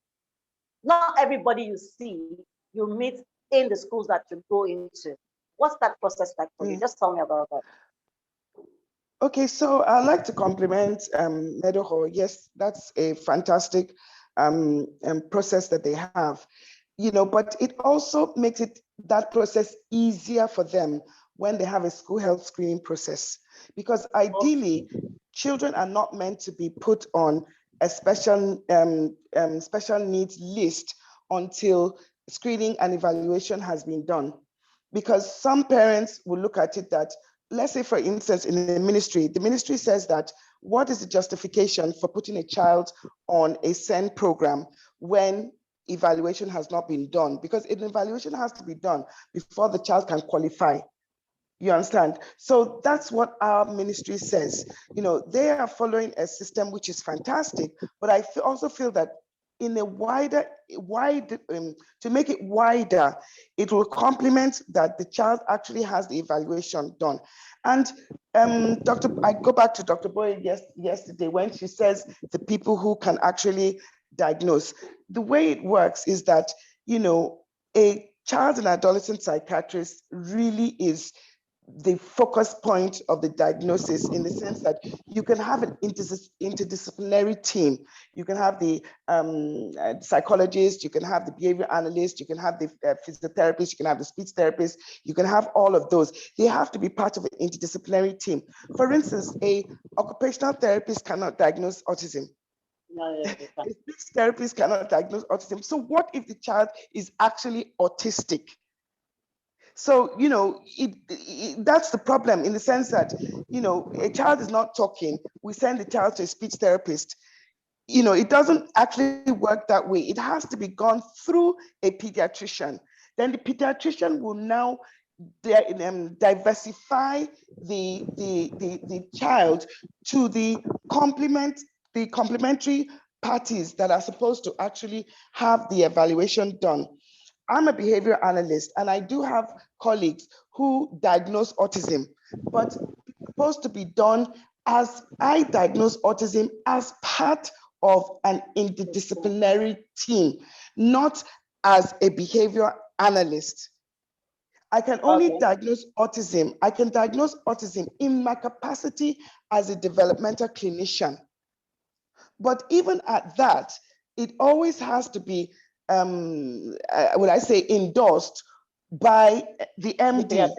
not everybody you see, you meet in the schools that you go into. What's that process like for you? Just tell me about that. Okay, so I'd like to compliment Meadow. Yes, that's a fantastic process that they have, you know, but it also makes that process easier for them when they have a school health screening process, because ideally children are not meant to be put on a special needs list until screening and evaluation has been done. Because some parents will look at it that, let's say for instance, in the ministry says that what is the justification for putting a child on a SEN program when evaluation has not been done? Because an evaluation has to be done before the child can qualify. You understand? So that's what our ministry says. You know, they are following a system which is fantastic, but I also feel that in a to make it wider, it will complement that the child actually has the evaluation done. And I go back to Dr. Boye yesterday when she says the people who can actually diagnose. The way it works is that, you know, a child and adolescent psychiatrist really is the focus point of the diagnosis, in the sense that you can have an interdisciplinary team. You can have the psychologist, you can have the behavior analyst, you can have the physiotherapist, you can have the speech therapist, you can have all of those. They have to be part of an interdisciplinary team. For instance, a occupational therapist cannot diagnose autism. A speech therapist cannot diagnose autism. So what if the child is actually autistic? So, you know, that's the problem, in the sense that, you know, a child is not talking, we send the child to a speech therapist. You know, it doesn't actually work that way. It has to be gone through a pediatrician. Then the pediatrician will now diversify the child to the complementary parties that are supposed to actually have the evaluation done. I'm a behavior analyst, and I do have colleagues who diagnose autism, but it's supposed to be done as I diagnose autism as part of an interdisciplinary team, not as a behavior analyst. I can only diagnose autism. I can diagnose autism in my capacity as a developmental clinician. But even at that, it always has to be, would I say, endorsed by the MD.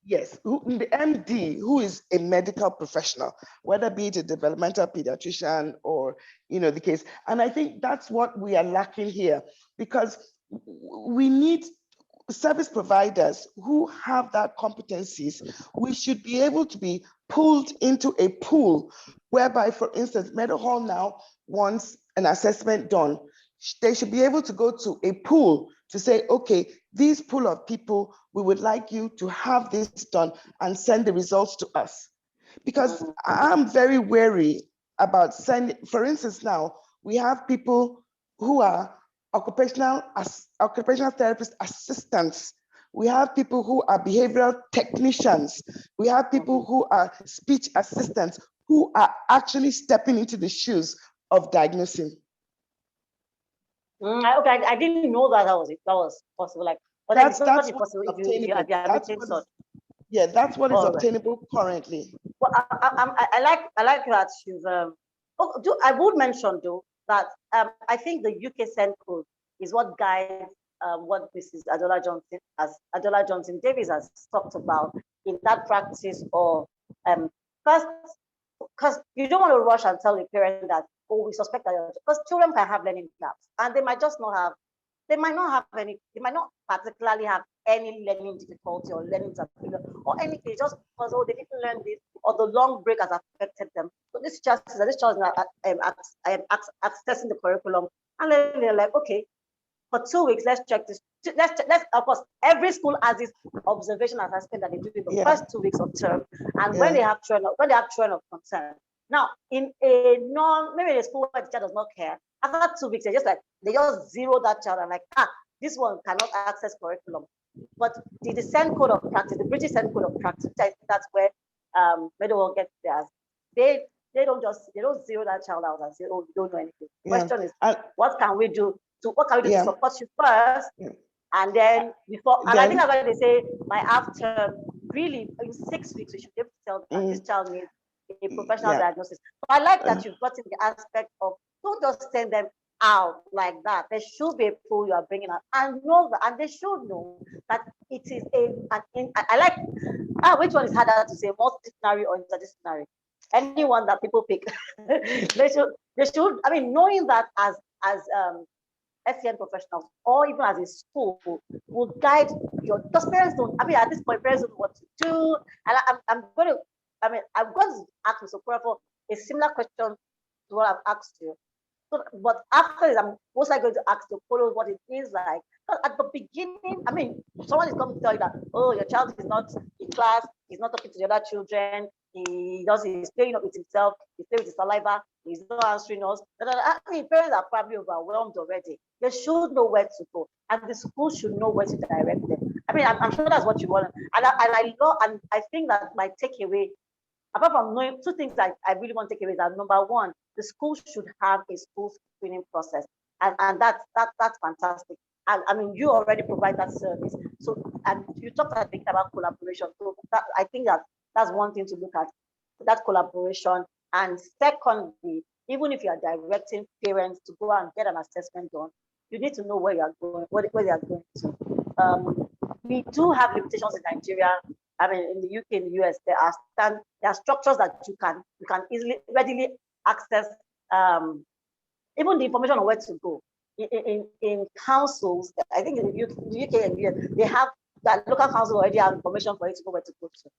Yes, the MD, who is a medical professional, whether be it a developmental pediatrician or, you know, the case. And I think that's what we are lacking here, because we need service providers who have that competencies. We should be able to be pulled into a pool whereby, for instance, Meadowhall now wants an assessment done. They should be able to go to a pool to say, okay, this pool of people, we would like you to have this done and send the results to us. Because I'm very wary about sending, for instance, now we have people who are occupational therapist assistants. We have people who are behavioral technicians. We have people who are speech assistants, who are actually stepping into the shoes of diagnosing. Okay, I didn't know that was possible. Like, but that's possible if you are yeah, that's what is obtainable currently. Well, I like that you've. I would mention though that I think the UK Send Code is what guides what Mrs. Adola Johnson Davis has talked about in that practice of first, because you don't want to rush and tell a parent that, oh, we suspect that, because children can have learning gaps and they might just not have. They might not particularly have any learning difficulty or learning disability or anything, just because, oh, they didn't learn this or the long break has affected them. So this child is accessing the curriculum, and then they're like, okay, for 2 weeks, let's check this. Let's of course, every school has this observation assessment that they do in the first 2 weeks of term, and when they have children of concern. Now, in a maybe a school where the child does not care, after 2 weeks, they just zero that child and like, this one cannot access curriculum. But the Send Code of Practice, the British Send Code of Practice, that's where Meadowhall gets theirs. They don't zero that child out and say, oh, you don't know anything. The question is, what can we do to support you first? And then I think that's why they say by after really in 6 weeks, we should be able to tell that this child needs a professional diagnosis. But I like that you've gotten the aspect of don't just send them out like that. There should be a pool you are bringing out, and know that, and they should know that it is I like which one is harder to say, multidisciplinary or interdisciplinary. Anyone that people pick, they should. I mean, knowing that as SEN professionals or even as a school will guide because parents don't. I mean, at this point, parents don't know what to do, and I'm going to ask Mr. Okura for a similar question to what I've asked you. So, but after this, I'm most likely going to ask the follow what it is like. Because at the beginning, I mean, someone is coming to tell you that, oh, your child is not in class, he's not talking to the other children, he's playing up with himself, he's playing with his saliva, he's not answering us. I mean, parents are probably overwhelmed already. They should know where to go, and the school should know where to direct them. I mean, I'm sure that's what you want. And I think that my takeaway, apart from knowing two things that I really want to take away, that number one, the school should have a school screening process, and that's fantastic. I mean, you already provide that service. So, and you talked a bit about collaboration. So that, I think that that's one thing to look at, that collaboration. And secondly, even if you are directing parents to go and get an assessment done, you need to know where you are going, where they are going to. We do have limitations in Nigeria. I mean, in the UK, in the US, there are structures that you can readily access, even the information on where to go. In councils, I think in the UK and US, they have that local council already have information for you to know where to go to.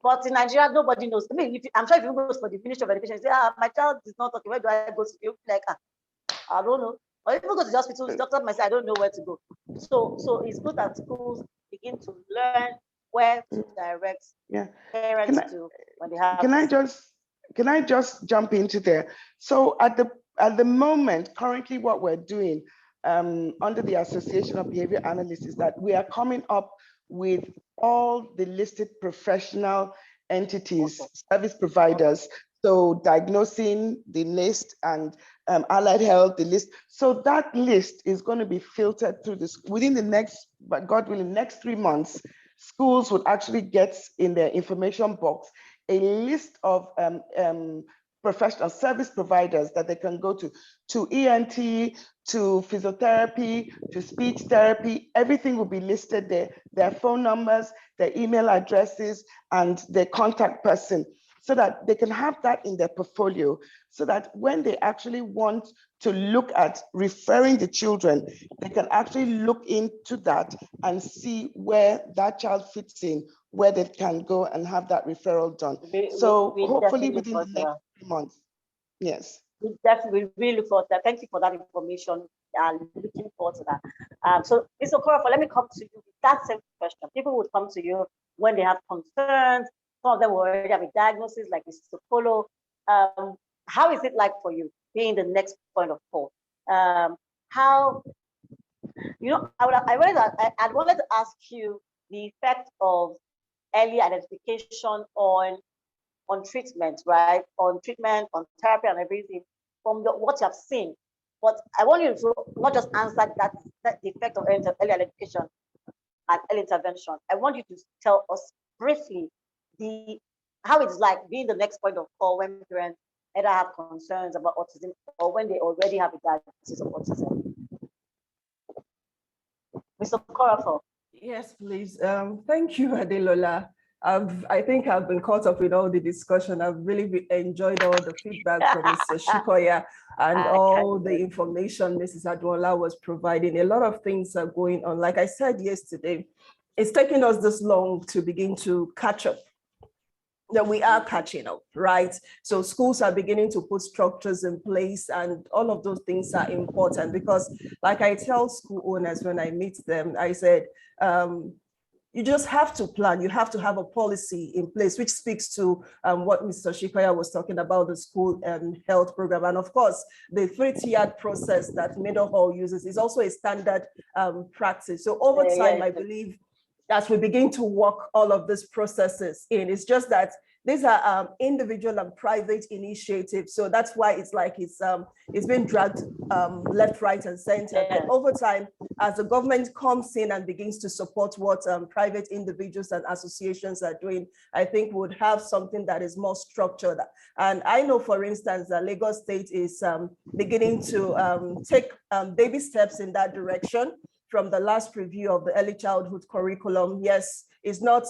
But in Nigeria, nobody knows. I mean, I'm sure if you go for the Ministry of Education, you say, my child is not talking, where do I go to? You'll be like, I don't know. Or even go to the hospital, the doctor might say, I don't know where to go. So it's good that schools begin to learn where to direct parents to when they have. Can I just jump into there? So at the moment, currently what we're doing under the Association of Behavior Analysts is that we are coming up with all the listed professional entities, service providers. So diagnosing the list and allied health, the list. So that list is going to be filtered through this within the next, but God willing, next 3 months. Schools would actually get in their information box a list of professional service providers that they can go to ENT, to physiotherapy, to speech therapy. Everything will be listed there, their phone numbers, their email addresses, and their contact person, so that they can have that in their portfolio, so that when they actually want to look at referring the children, they can actually look into that and see where that child fits in, where they can go and have that referral done. So hopefully within the next 3 months. Yes. We definitely really look forward to that. Thank you for that information. Looking forward to that. So, Mr. Okorafor, let me come to you with that same question. People would come to you when they have concerns. Some of them will already have a diagnosis, like Mr. Sokolo. How is it like for you being the next point of call? How, you know, I wanted to ask you the effect of early identification on treatment, right? On treatment, on therapy and everything from what you have seen. But I want you to not just answer that the effect of early identification and early intervention. I want you to tell us briefly how it's like being the next point of call when parents either have concerns about autism or when they already have a diagnosis of autism. Mr. Okorafor. Yes, please. Thank you, Adelola. I think I've been caught up with all the discussion. I've really enjoyed all the feedback from Mr. Shikoya and all the information Mrs. Adwola was providing. A lot of things are going on. Like I said yesterday, it's taking us this long to begin to catch up. That we are catching up, right? So schools are beginning to put structures in place, and all of those things are important because, like I tell school owners when I meet them, I said, you just have to plan. You have to have a policy in place, which speaks to what Mr. Shikoya was talking about, the school health program. And of course, the 3-tiered process that Middle Hall uses is also a standard practice. So over time, I believe, as we begin to work all of these processes in, it's just that these are individual and private initiatives. So that's why it's like it's been dragged left, right, and center. But over time, as the government comes in and begins to support what private individuals and associations are doing, I think we would have something that is more structured. And I know, for instance, that Lagos State is beginning to take baby steps in that direction. From the last review of the early childhood curriculum, yes, it's not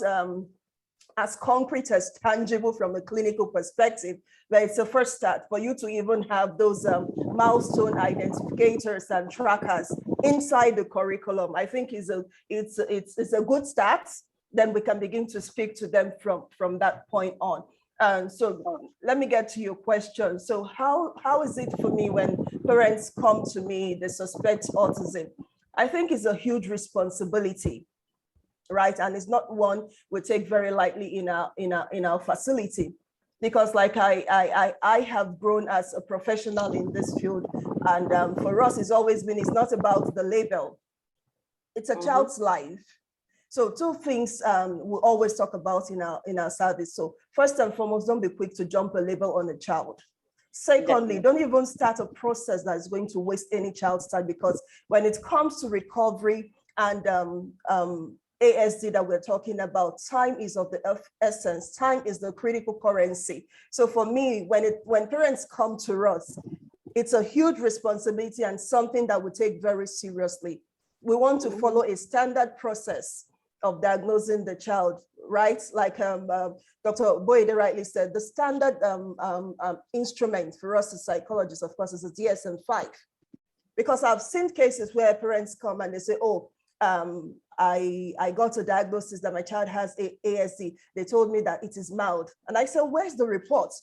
as concrete, as tangible from a clinical perspective, but it's a first start for you to even have those milestone identifiers and trackers inside the curriculum. I think it's a good start. Then we can begin to speak to them from that point on. So let me get to your question. So how is it for me when parents come to me, they suspect autism? I think it's a huge responsibility, right? And it's not one we take very lightly in our facility, because like I have grown as a professional in this field, and for us, it's always been, it's not about the label, it's a child's life. So two things we always talk about in our service. So first and foremost, don't be quick to jump a label on a child. Secondly, don't even start a process that is going to waste any child's time, because when it comes to recovery and ASD that we're talking about, time is of the essence. Time is the critical currency. So for me, when parents come to us, it's a huge responsibility and something that we take very seriously. We want to follow a standard process of diagnosing the child, right? Like Dr. Boyd rightly said, the standard instrument for us as psychologists, of course, is the DSM-5. Because I've seen cases where parents come and they say, oh, I got a diagnosis that my child has ASD. They told me that it is mild. And I said, where's the report?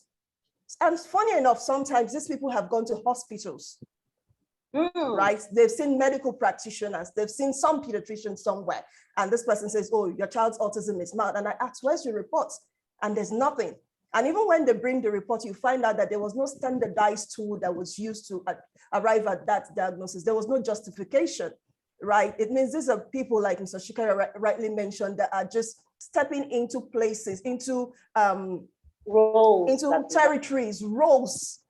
And funny enough, sometimes these people have gone to hospitals, right? They've seen medical practitioners, they've seen some pediatrician somewhere, and this person says, oh, your child's autism is mild. And I ask, where's your report? And there's nothing. And even when they bring the report, you find out that there was no standardized tool that was used to arrive at that diagnosis. There was no justification, right? It means these are people, like Mr. Shikara rightly mentioned, that are just stepping into places, into roles, into territories, roles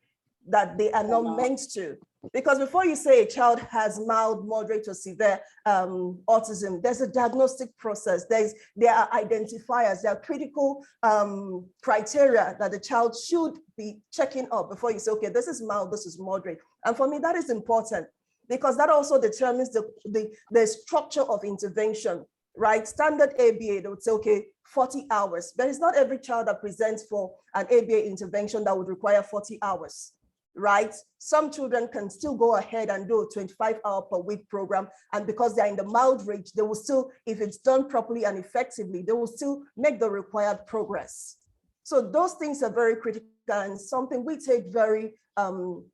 that they are not meant to. Because before you say a child has mild, moderate, or severe autism, there's a diagnostic process. There are identifiers, there are critical criteria that the child should be checking up before you say, okay, this is mild, this is moderate. And for me, that is important, because that also determines the structure of intervention, right? Standard ABA, they would say, okay, 40 hours. But it's not every child that presents for an ABA intervention that would require 40 hours, right? Some children can still go ahead and do a 25-hour per week program. And because they're in the mild range, they will still, if it's done properly and effectively, they will still make the required progress. So those things are very critical and something we take very,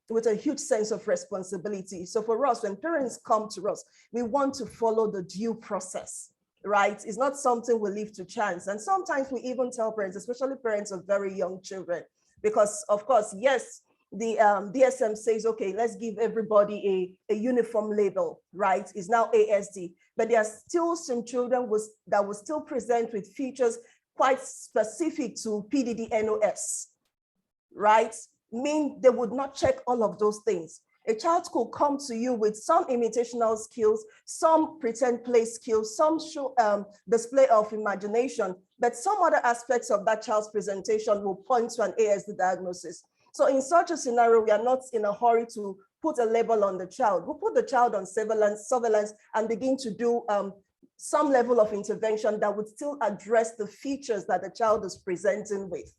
with a huge sense of responsibility. So for us, when parents come to us, we want to follow the due process, right? It's not something we leave to chance. And sometimes we even tell parents, especially parents of very young children, because of course, yes, the DSM says, okay, let's give everybody a uniform label, right? It's now ASD, but there are still some children that will still present with features quite specific to PDD-NOS, right? Mean they would not check all of those things. A child could come to you with some imitational skills, some pretend play skills, some show, display of imagination, but some other aspects of that child's presentation will point to an ASD diagnosis. So in such a scenario, we are not in a hurry to put a label on the child. We'll put the child on surveillance and begin to do some level of intervention that would still address the features that the child is presenting with.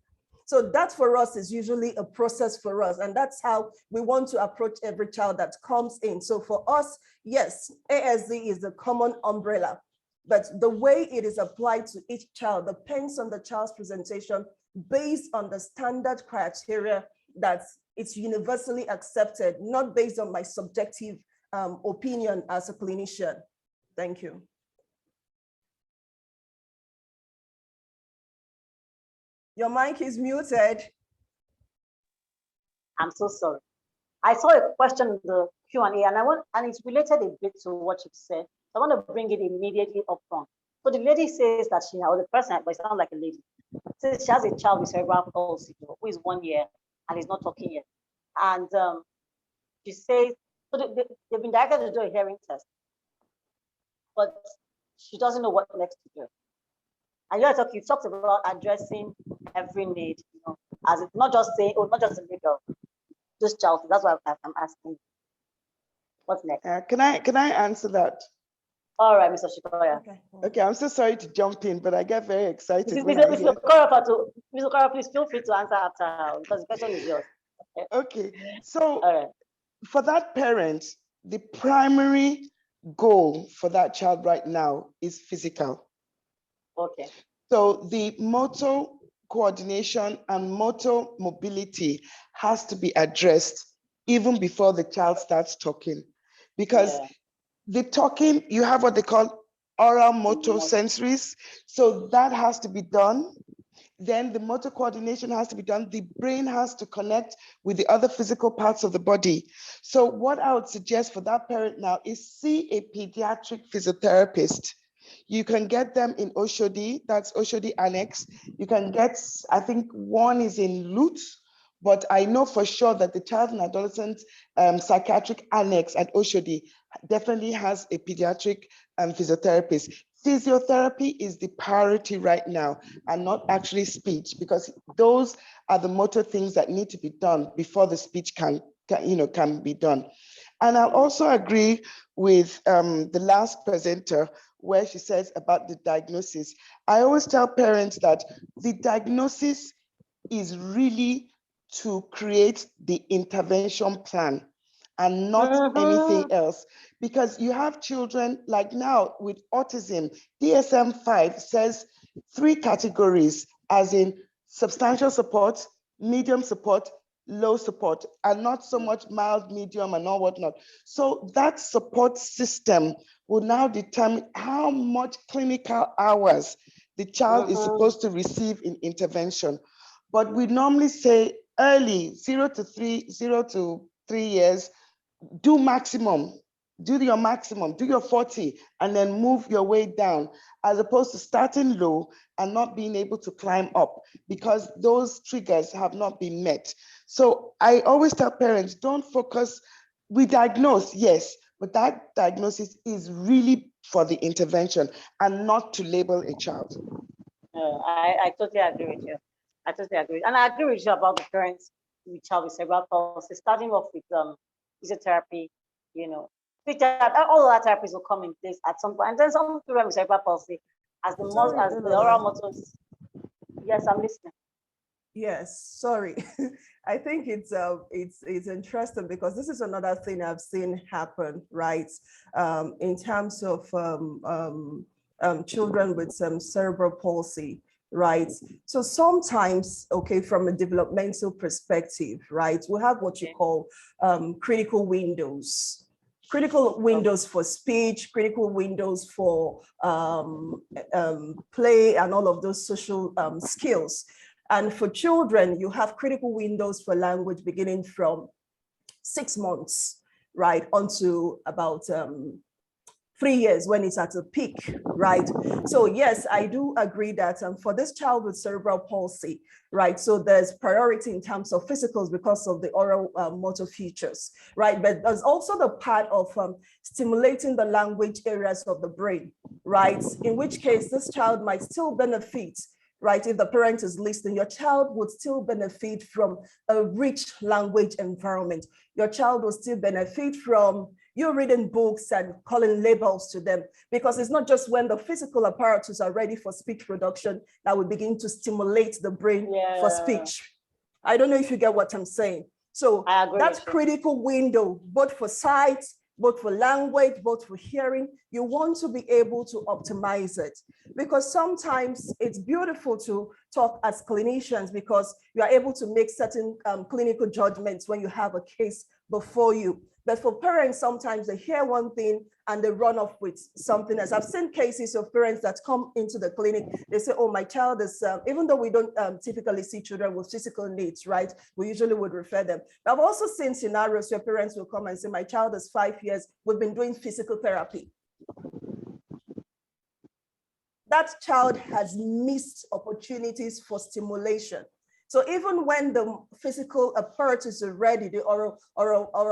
So that for us is usually a process for us. And that's how we want to approach every child that comes in. So for us, yes, ASD is the common umbrella, but the way it is applied to each child depends on the child's presentation based on the standard criteria that it's universally accepted, not based on my subjective opinion as a clinician. Thank you. Your mic is muted. I'm so sorry. I saw a question in the Q&A and it's related a bit to what you said. So I want to bring it immediately up front. So the lady says that she, or the person, but it sounds like a lady, says she has a child with cerebral palsy who is 1 year and is not talking yet. And she says, so they've been diagnosed to do a hearing test, but she doesn't know what next to do. And you talked about addressing every need, you know, as it's not just saying, oh, not just a legal, just child. That's why I'm asking. What's next? Can I answer that? All right, Mr. Shikoya. Okay, I'm so sorry to jump in, but I get very excited. Mr. Shikoya, please feel free to answer after because the question is yours. Okay, so for that parent, the primary goal for that child right now is physical. Okay. So the motor coordination and motor mobility has to be addressed even before the child starts talking, because the talking, you have what they call oral motor sensories. So that has to be done. Then the motor coordination has to be done. The brain has to connect with the other physical parts of the body. So what I would suggest for that parent now is see a pediatric physiotherapist. You can get them in Oshodi, that's Oshodi Annex. You can get, I think one is in Lutz, but I know for sure that the Child and Adolescent Psychiatric Annex at Oshodi definitely has a pediatric physiotherapist. Physiotherapy is the priority right now, and not actually speech, because those are the motor things that need to be done before the speech can be done. And I'll also agree with the last presenter, where she says about the diagnosis. I always tell parents that the diagnosis is really to create the intervention plan and not anything else. Because you have children, like now with autism, DSM-5 says 3 categories, as in substantial support, medium support, low support, and not so much mild, medium, and all whatnot. So that support system will now determine how much clinical hours the child is supposed to receive in intervention. But we normally say early, 0 to 3 years, do your maximum, do your 40, and then move your way down, as opposed to starting low and not being able to climb up because those triggers have not been met. So I always tell parents, don't focus. We diagnose, yes, but that diagnosis is really for the intervention and not to label a child. I totally agree with you. I totally agree. And I agree with you about the parents with child with cerebral palsy, starting off with physiotherapy, all of that therapies will come in place at some point. And then some children with cerebral palsy, as the oral motors. Yes, I'm listening. Yes, sorry. I think it's interesting because this is another thing I've seen happen, right? In terms of children with some cerebral palsy, right? So sometimes, okay, from a developmental perspective, right, we have what you call critical windows. Critical windows for speech, critical windows for play and all of those social skills. And for children, you have critical windows for language beginning from 6 months, right, onto about 3 years when it's at a peak, right? So yes, I do agree that for this child with cerebral palsy, right, so there's priority in terms of physicals because of the oral motor features, right? But there's also the part of stimulating the language areas of the brain, right? In which case this child might still benefit, right? If the parent is listening, your child would still benefit from a rich language environment. Your child will still benefit from you reading books and calling labels to them, because it's not just when the physical apparatus are ready for speech production that we begin to stimulate the brain for speech. I don't know if you get what I'm saying. So that's critical window, both for sight, both for language, both for hearing. You want to be able to optimize it, because sometimes it's beautiful to talk as clinicians because you are able to make certain clinical judgments when you have a case before you. But for parents, sometimes they hear one thing and they run off with something else. I've seen cases of parents that come into the clinic. They say, oh, my child is, even though we don't typically see children with physical needs, right? We usually would refer them. But I've also seen scenarios where parents will come and say, my child is 5 years. We've been doing physical therapy. That child has missed opportunities for stimulation. So even when the physical apparatus are ready, the oral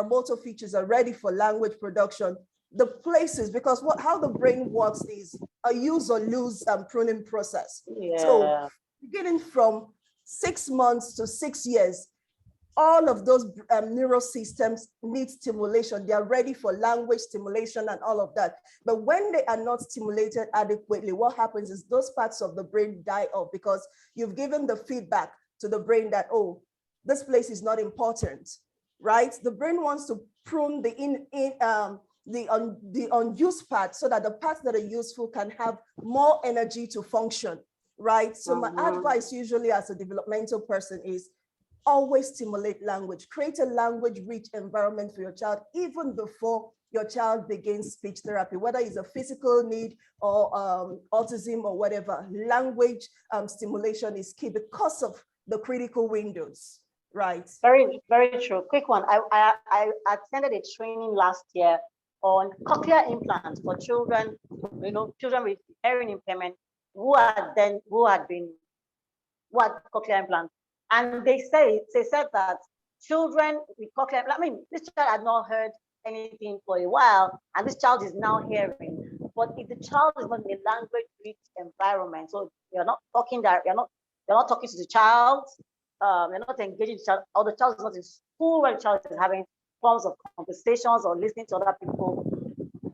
motor features are ready for language production, the places, because how the brain works is a use or lose pruning process. Yeah. So beginning from 6 months to 6 years, all of those neural systems need stimulation. They are ready for language stimulation and all of that. But when they are not stimulated adequately, what happens is those parts of the brain die off because you've given the feedback to the brain that, oh, this place is not important, right? The brain wants to prune the unused parts so that the parts that are useful can have more energy to function, right? So my advice usually as a developmental person is always stimulate language, create a language-rich environment for your child, even before your child begins speech therapy, whether it's a physical need or autism or whatever. Language stimulation is key because of the critical windows, right? Very, very true. Quick one. I attended a training last year on cochlear implants for children, children with hearing impairment who had cochlear implants. And they said that children with cochlear, I mean, this child had not heard anything for a while, and this child is now hearing. But if the child is not in a language-rich environment, so you're not talking that, you're not talking to the child, you're not engaging the child, or the child is not in school where the child is having forms of conversations or listening to other people.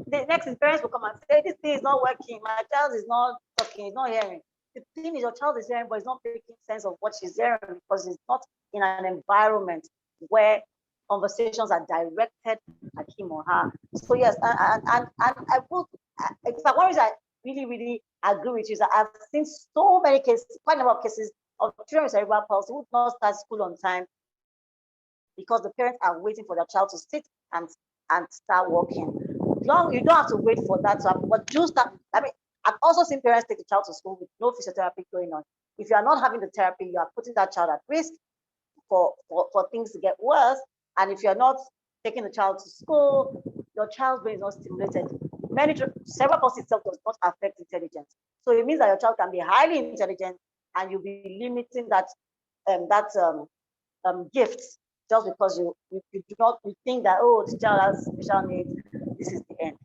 The next parents will come and say, this thing is not working, my child is not talking, he's not hearing. The thing is, your child is hearing, but it's not making sense of what she's hearing because it's not in an environment where conversations are directed at him or her. So yes, and I will, in fact, one reason I really, really agree with you is that I've seen so many cases, quite a number of cases of children with cerebral palsy who do not start school on time because the parents are waiting for their child to sit and start walking. You don't have to wait for that to happen, but do start. I mean, I've also seen parents take the child to school with no physiotherapy going on. If you are not having the therapy, you are putting that child at risk for things to get worse. And if you're not taking the child to school, your child's brain is not stimulated. Cerebral palsy itself does not affect intelligence. So it means that your child can be highly intelligent and you'll be limiting that gifts just because you think that, oh, this child has special needs, this is the end.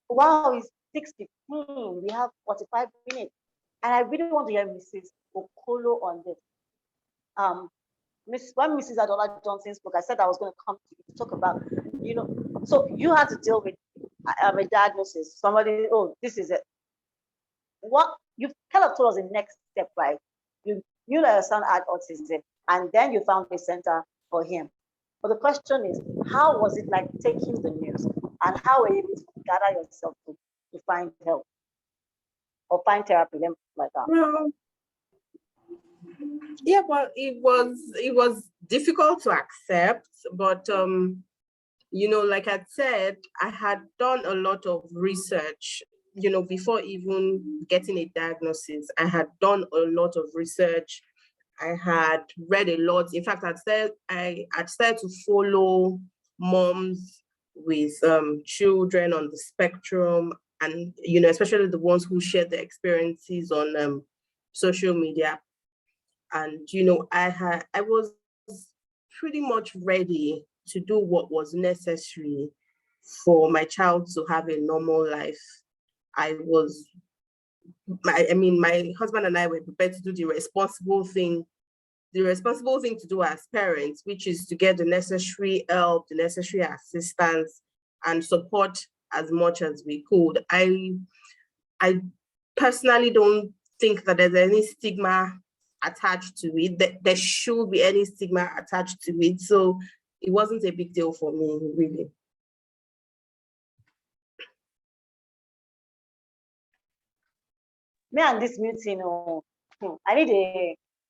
Wow, it's 6:15. We have 45 minutes. And I really want to hear Mrs. Okolo on this. When Mrs. Adola Johnson spoke, I said I was going to come to you to talk about, so you had to deal with a diagnosis. Somebody, oh, this is it. What you kind of told us the next step, right? You knew that your son had autism, and then you found a center for him. But the question is, how was it like taking the news, and how were you able to gather yourself to find help or find therapy like that? Well, yeah, well, it was difficult to accept, but like I said, I had done a lot of research, before even getting a diagnosis. I had done a lot of research. I had read a lot. In fact, I started to follow moms with children on the spectrum, and especially the ones who shared their experiences on social media. And I was pretty much ready to do what was necessary for my child to have a normal life. My husband and I were prepared to do the responsible thing to do as parents, which is to get the necessary help, the necessary assistance, and support as much as we could. I personally don't think that there's any stigma attached to it, that there should be any stigma attached to it. So it wasn't a big deal for me, really. Me and this meeting, I need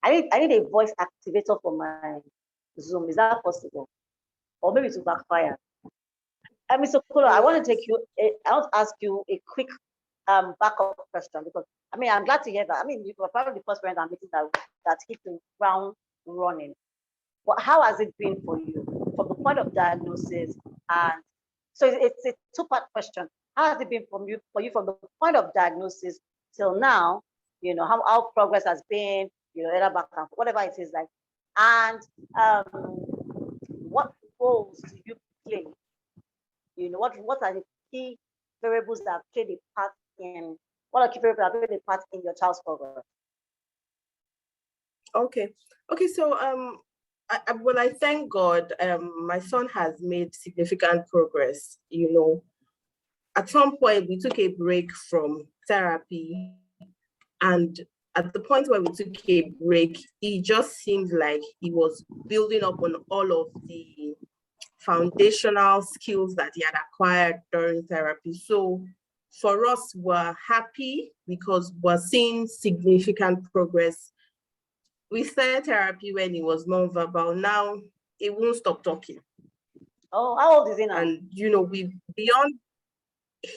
a voice activator for my Zoom. Is that possible? Or maybe to backfire. Mr. Kolo, I want to ask you a quick backup question, because I'm glad to hear that. You were probably the first parent I'm meeting that hit the ground running. But how has it been for you from the point of diagnosis? And so it's a two-part question. How has it been for you from the point of diagnosis till now? How progress has been, either back and whatever it is like. And what roles do you play? What are the key variables that play the part in your child's progress? Okay. So I thank God. My son has made significant progress. At some point we took a break from therapy, and at the point where we took a break, it just seemed like he was building up on all of the foundational skills that he had acquired during therapy. So for us, we're happy because we're seeing significant progress. We started therapy when he was non-verbal. Now he won't stop talking. Oh, how old is he now? And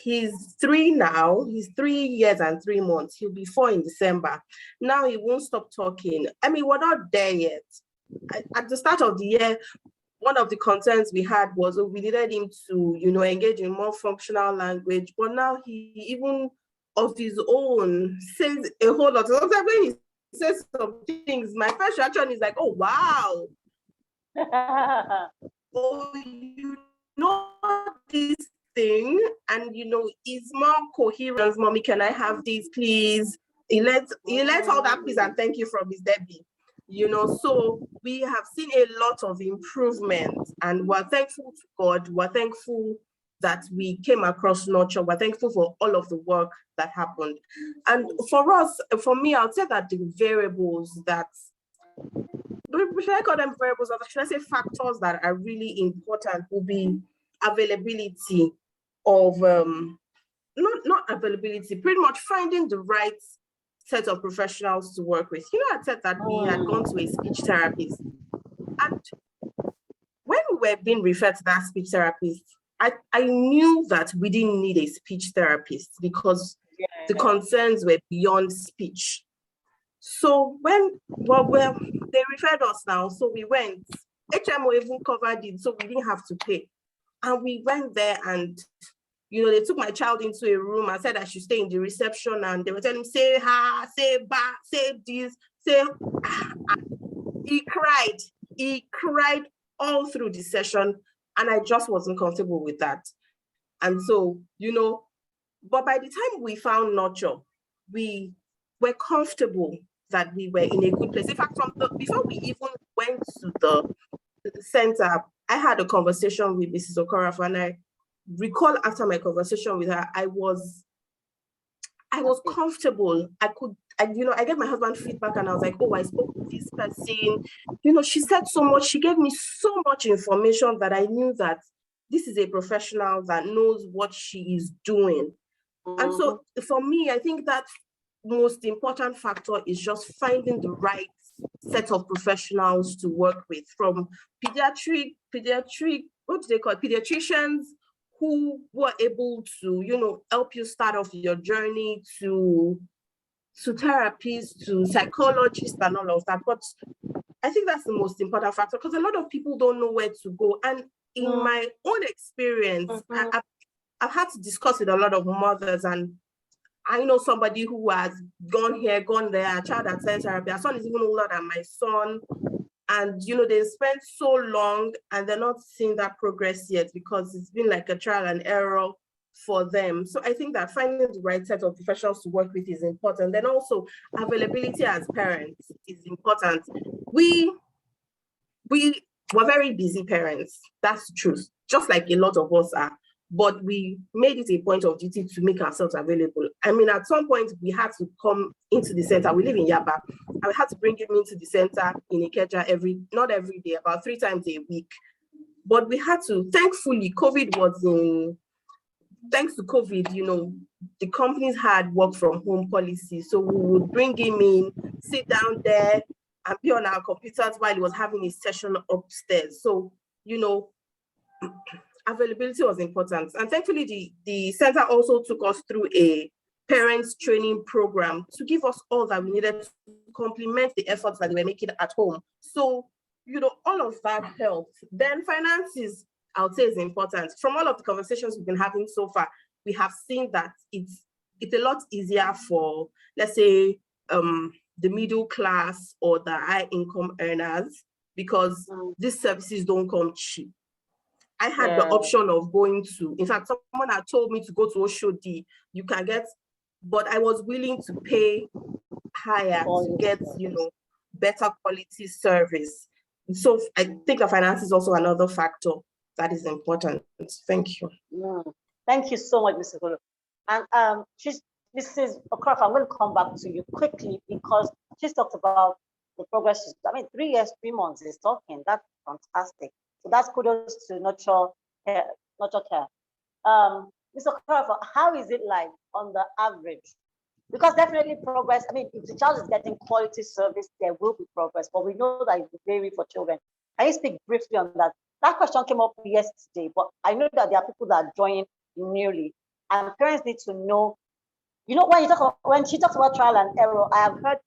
he's 3 now. He's 3 years and 3 months. He'll be 4 in December. Now he won't stop talking. We're not there yet. At the start of the year, one of the concerns we had was we needed him to, engage in more functional language. But now he even of his own says a whole lot. Sometimes when he say some things, my first reaction is like, oh, wow. Oh, you know this thing, and it's more coherent. Mommy, can I have this, please? He lets all that please and thank you from his Debbie. So we have seen a lot of improvement, and we're thankful to God. We're thankful that we came across Nuture. We're thankful for all of the work that happened. And for me, I'll say that the variables that, should I call them variables, or should I say factors that are really important will be availability of, not availability, pretty much finding the right set of professionals to work with. I said that we had gone to a speech therapist, and when we were being referred to that speech therapist, I knew that we didn't need a speech therapist because the concerns were beyond speech. So they referred us now, so we went. HMO even covered it, so we didn't have to pay. And we went there, and they took my child into a room and said I should stay in the reception, and they were telling him, say ha, say ba, say this, say He cried all through the session, and I just wasn't comfortable with that. And so, but by the time we found Nuture, we were comfortable that we were in a good place. In fact, before we even went to the center, I had a conversation with Mrs. Okorafor, and I recall after my conversation with her, I was comfortable. I gave my husband feedback, and I was like, oh, I spoke with this person. She said so much. She gave me so much information that I knew that this is a professional that knows what she is doing. And so for me, I think that most important factor is just finding the right set of professionals to work with, from pediatric, what do they call it? Pediatricians who were able to, help you start off your journey, to therapists, to psychologists and all of that. But I think that's the most important factor, because a lot of people don't know where to go. And in my own experience, I've had to discuss with a lot of mothers, and I know somebody who has gone here, gone there, a child at therapy. Her son is even older than my son. And, they spent so long and they're not seeing that progress yet because it's been like a trial and error for them. So I think that finding the right set of professionals to work with is important. Then also availability as parents is important. We were very busy parents. That's the truth. Just like a lot of us are. But we made it a point of duty to make ourselves available. I mean, at some point, we had to come into the center. We live in Yaba, and we had to bring him into the center in Ikeja not every day, about 3 times a week. But we had to, thankfully, thanks to COVID, the companies had work from home policy. So we would bring him in, sit down there, and be on our computers while he was having his session upstairs. So, availability was important. And thankfully, the center also took us through a parents training program to give us all that we needed to complement the efforts that we were making at home. So, all of that helped. Then finances, I would say, is important. From all of the conversations we've been having so far, we have seen that it's a lot easier for, let's say, the middle class or the high income earners, because these services don't come cheap. I had the option of going to, in fact, someone had told me to go to Oshodi. You can get, but I was willing to pay higher to get, better quality service. So I think the finance is also another factor that is important. Thank you. Thank you so much, Mrs. Hulu. And Mrs. Okorafor, I'm going to come back to you quickly because she's talked about the progress. 3 years, 3 months is talking. That's fantastic. So that's kudos to Nuture Care. Mr. Okorafor, how is it like on the average? Because definitely progress, if the child is getting quality service, there will be progress, but we know that it will vary for children. Can you speak briefly on that? That question came up yesterday, but I know that there are people that are joining newly, and parents need to know, when she talks about trial and error, I have heard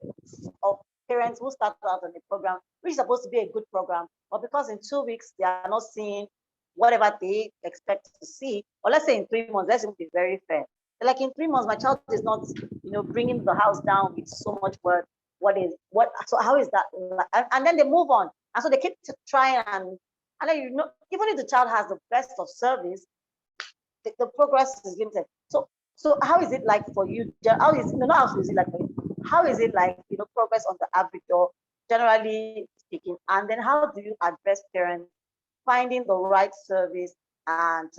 of parents who start out on the program, which is supposed to be a good program, but because in 2 weeks, they are not seeing whatever they expect to see, or let's say in 3 months, let's be very fair. Like in 3 months, my child is not, bringing the house down with so much work. so how is that like? And then they move on, and so they keep trying, and then even if the child has the best of service, the progress is limited. So how is it like for you? How is not how is it like for you? How is it like progress on the average, or generally speaking? And then how do you address parents finding the right service and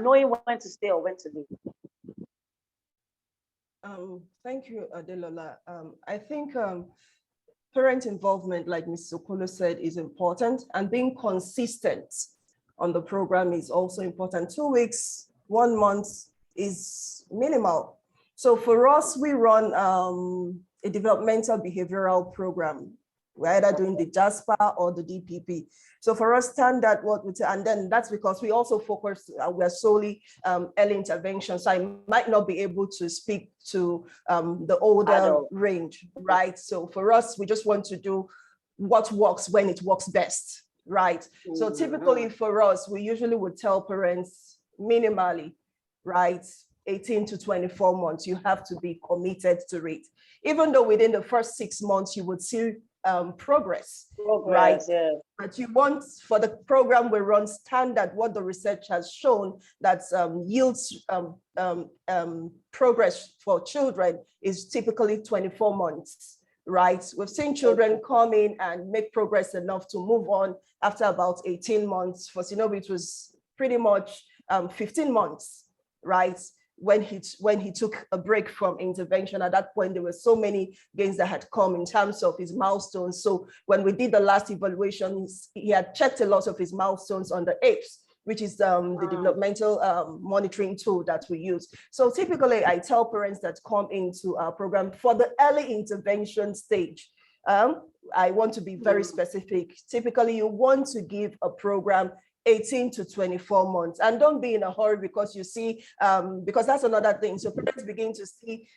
knowing when to stay or when to leave? Thank you, Adelola. I think parent involvement, like Ms. Okolo said, is important, and being consistent on the program is also important. 2 weeks, 1 month is minimal. So for us, we run a developmental behavioral program. We're either doing the JASPA or the DPP. So for us, standard what we say, and then that's because we also focus, we're solely early intervention. So I might not be able to speak to the older range, right? So for us, we just want to do what works when it works best, right? So typically for us, we usually would tell parents minimally, right? 18 to 24 months, you have to be committed to it. Even though within the first 6 months, you would see progress, right? Yeah. But you want, for the program we run standard, what the research has shown that yields progress for children is typically 24 months, right? We've seen children come in and make progress enough to move on after about 18 months. For Sinobi, it was pretty much 15 months, right? When he took a break from intervention. At that point, there were so many gains that had come in terms of his milestones. So when we did the last evaluation, he had checked a lot of his milestones on the APES, which is the developmental monitoring tool that we use. So typically, I tell parents that come into our program for the early intervention stage, I want to be very specific. Typically, you want to give a program 18 to 24 months, and don't be in a hurry because you see, because that's another thing. So parents begin to see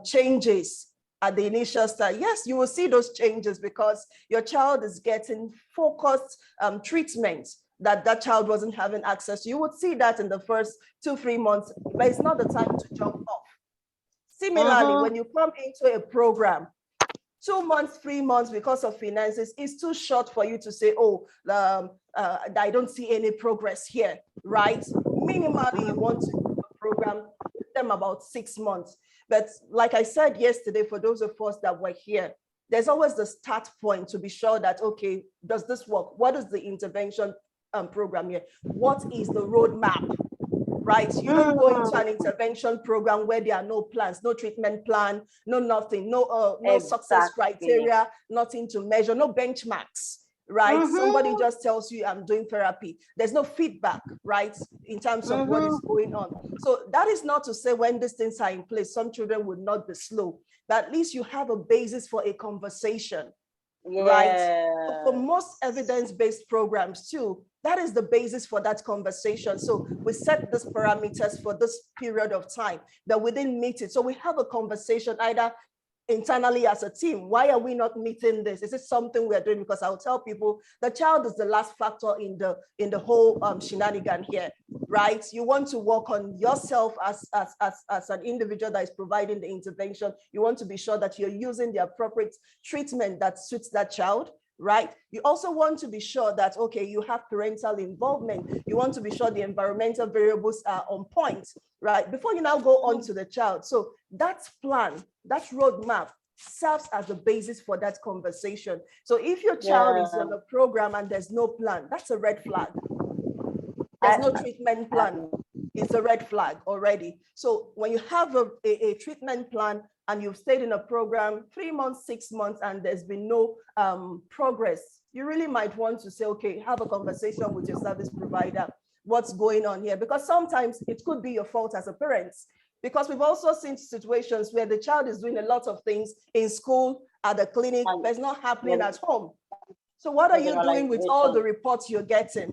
changes at the initial start. Yes, you will see those changes because your child is getting focused treatment that child wasn't having access to. You would see that in the first 2-3 months, but it's not the time to jump off. Similarly, when you come into a program, 2 months, 3 months, because of finances, is too short for you to say, oh, I don't see any progress here, right? Minimally, you want to do a program with them about 6 months. But like I said yesterday, for those of us that were here, there's always the start point to be sure that, okay, does this work? What is the intervention program here? What is the roadmap? Right? You don't go into an intervention program where there are no plans, no treatment plan, no nothing, no success criteria, nothing to measure, no benchmarks, right? Somebody just tells you, I'm doing therapy. There's no feedback, right? In terms of what is going on. So that is not to say when these things are in place, some children would not be slow, but at least you have a basis for a conversation, right? For most evidence-based programs too, that is the basis for that conversation. So we set these parameters for this period of time that we didn't meet it. So we have a conversation either internally as a team. Why are we not meeting this? Is it something we're doing? Because I'll tell people the child is the last factor in the whole shenanigan here, right? You want to work on yourself as an individual that is providing the intervention. You want to be sure that you're using the appropriate treatment that suits that child, right? You also want to be sure that, okay, you have parental involvement. You want to be sure the environmental variables are on point, right? Before you now go on to the child. So that plan, that roadmap serves as the basis for that conversation. So if your child is on a program and there's no plan, that's a red flag. There's no treatment plan. It's a red flag already. So when you have a treatment plan and you've stayed in a program 3 months, 6 months, and there's been no progress, you really might want to say, okay, have a conversation with your service provider. What's going on here? Because sometimes it could be your fault as a parent. Because we've also seen situations where the child is doing a lot of things in school, at the clinic, but it's not happening at home. So what are you doing with all the reports you're getting?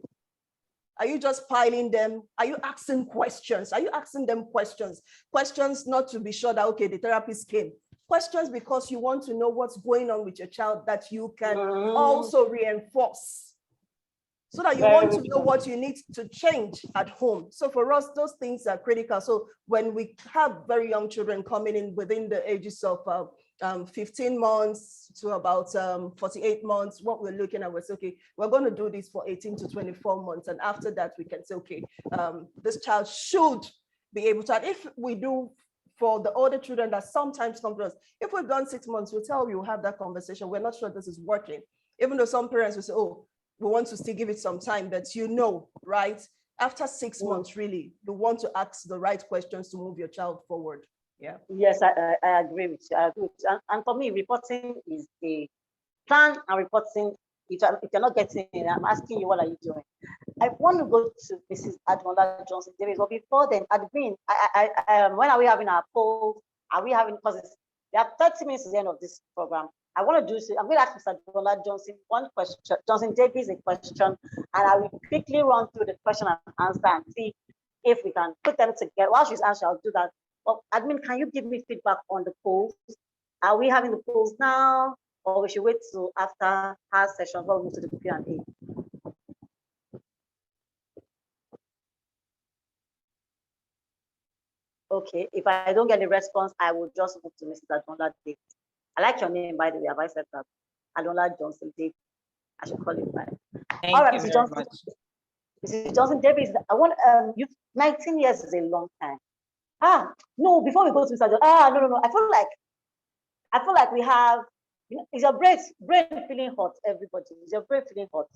Are you just piling them? Are you asking questions? Are you asking them questions? Questions not to be sure that, okay, the therapist came. Questions because you want to know what's going on with your child that you can also reinforce. so that you want to know what you need to change at home. So for us, those things are critical. So when we have very young children coming in within the ages of 15 months to about 48 months, what we're looking at was, okay, we're going to do this for 18 to 24 months. And after that, we can say, okay, this child should be able to, and if we do for the older children that sometimes come to us, if we've done 6 months, we'll tell you, we'll have that conversation. We're not sure this is working. Even though some parents will say, oh, we want to still give it some time, but right? After 6 months, really, you want to ask the right questions to move your child forward. Yeah. Yes, I agree with you. I agree with you. And for me, reporting is a plan and reporting. If you're not getting it, I'm asking you, what are you doing? I want to go to Mrs. Admola Johnson Davis, but before then, admin, when are we having our polls? Are we having, because there are 30 minutes to the end of this program. I want to do so. I'm going to ask Mr. Admola Johnson one question, Johnson Davis a question, and I will quickly run through the question and answer and see if we can put them together. While she's answering, I'll do that. But admin, can you give me feedback on the polls? Are we having the polls now, or we should wait till after her session before we move to the Q&A? Okay, if I don't get a response, I will just move to Mr. Admola Davis. I like your name, by the way. Have I said that? Admola Johnson Davis. I should call it right. Thank All right, you Mrs. very Johnson. much. Mrs. Johnson Davis, I want you. 19 years is a long time. No, before we go to Mr. Johnson, no. I feel like we have, is your brain feeling hot, everybody? Is your brain feeling hot?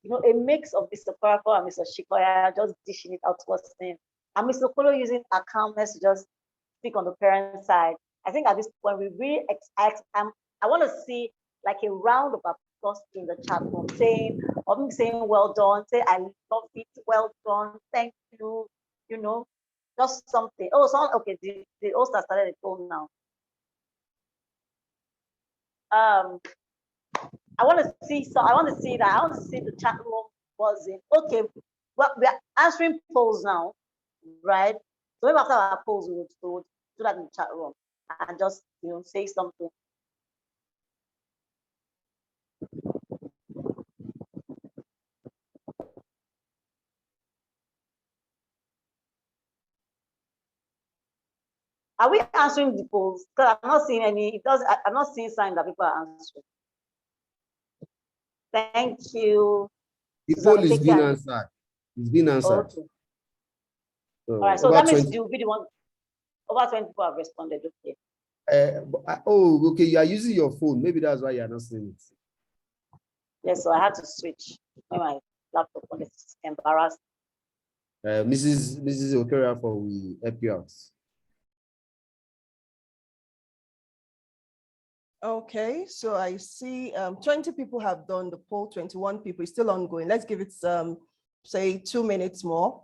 A mix of Mr. Parako and Mr. Shikoya just dishing it out towards him. And Mr. Kolo using our calmness to just speak on the parent side. I think at this point, we really, I want to see like a round of applause in the chat room saying, well done, say, I love it, well done, thank you, just something. Oh, okay, the host has started the phone now. I want to see the chat room buzzing. Okay, well, we are answering polls now, right? So maybe after our polls, we would do that in the chat room and just say something. Are we answering the polls? Because I'm not seeing any. I'm not seeing signs that people are answering. Thank you. The poll is being answered. It's been answered. Okay. So, all right. So that means you'll be the one. Over 20 people have responded. Okay. Okay. You are using your phone. Maybe that's why you are not seeing it. Yes. So I had to switch my laptop on. It's embarrassed. Mrs. Okerafo will help you out. Okay, so I see 20 people have done the poll, 21 people, it's still ongoing. Let's give it say 2 minutes more.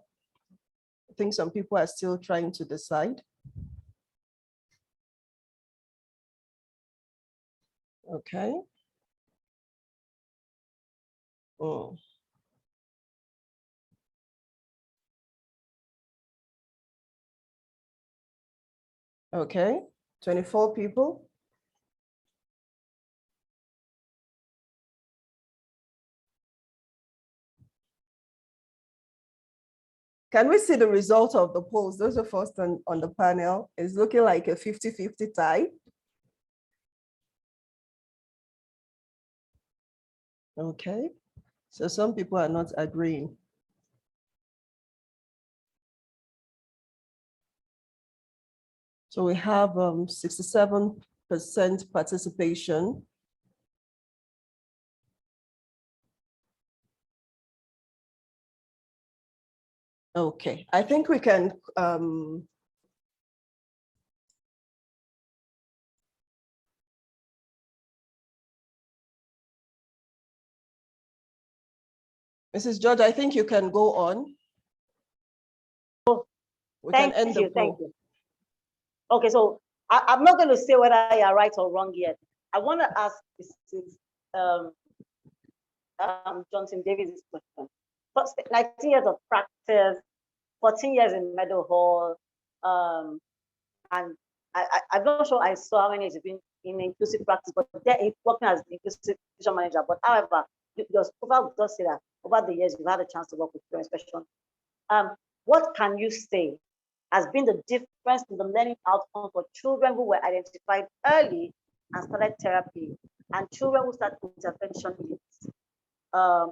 I think some people are still trying to decide. Okay. Oh. Okay, 24 people. Can we see the result of the polls? Those are first on the panel. It's looking like a 50-50 tie. Okay, so some people are not agreeing. So we have 67% participation. Okay, I think we can Mrs. George, I think you can go on. Thank you. Okay, so I'm not going to say whether you're right or wrong yet. I want to ask Johnson Davis this question. First, 19 years of practice, 14 years in Meadow Hall, and I'm not sure I saw how many years you've been in inclusive practice, but there working as the inclusive education manager. But however, your profile does say that over the years, you've had a chance to work with children, especially. What can you say has been the difference in the learning outcome for children who were identified early and started therapy, and children who start intervention needs? And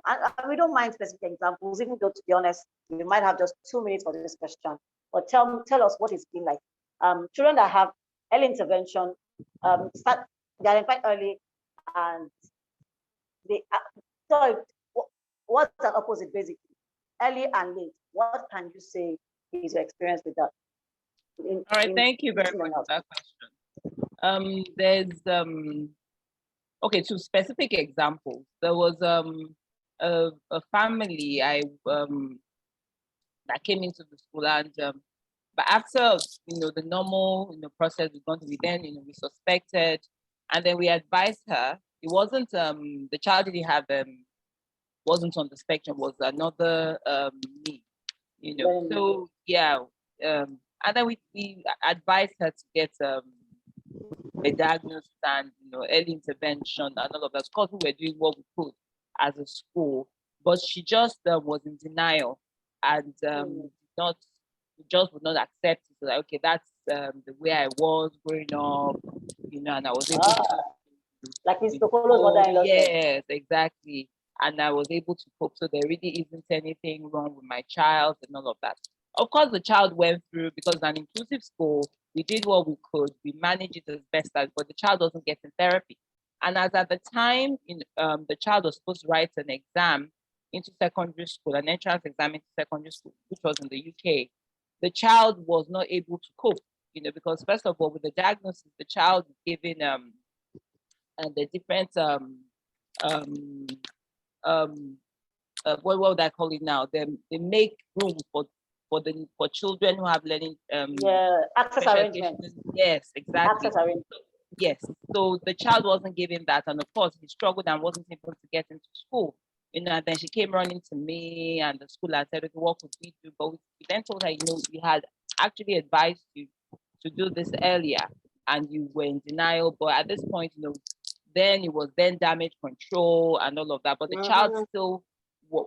we don't mind specific examples, even though, to be honest, we might have just 2 minutes for this question. But tell us what it's been like. Children that have early intervention, they identify early, and they so what's the opposite basically? Early and late. What can you say is your experience with that? All right, thank you very much for that question. There's okay, 2 specific examples. There was a family that came into the school, and but after the normal process we've gone through, then we suspected, and then we advised her. It wasn't the child didn't have wasn't on the spectrum, was another need, so yeah, and then we advised her to get a diagnosis and early intervention and all of that. Of course, we were doing what we could as a school, but she just was in denial and not just would not accept it. Like, okay, that's the way I was growing up, and I was able to like Mr. Polo's mother-in-law. Yes, exactly. And I was able to cope. So there really isn't anything wrong with my child and all of that. Of course, the child went through, because it's an inclusive school, we did what we could. We managed it as best as, but the child doesn't get in therapy. And as at the time, the child was supposed to write an exam into secondary school, an entrance exam into secondary school, which was in the UK. The child was not able to cope, because first of all, with the diagnosis, the child is given and the different what would I call it now? They make room for children who have learning access arrangement. Yes, exactly. Access arrangement. Yes. So the child wasn't given that, and of course he struggled and wasn't able to get into school. And then she came running to me and the school and said, okay, what could we do? But we then told her, we had actually advised you to do this earlier and you were in denial. But at this point, then it was damage control and all of that. But the child still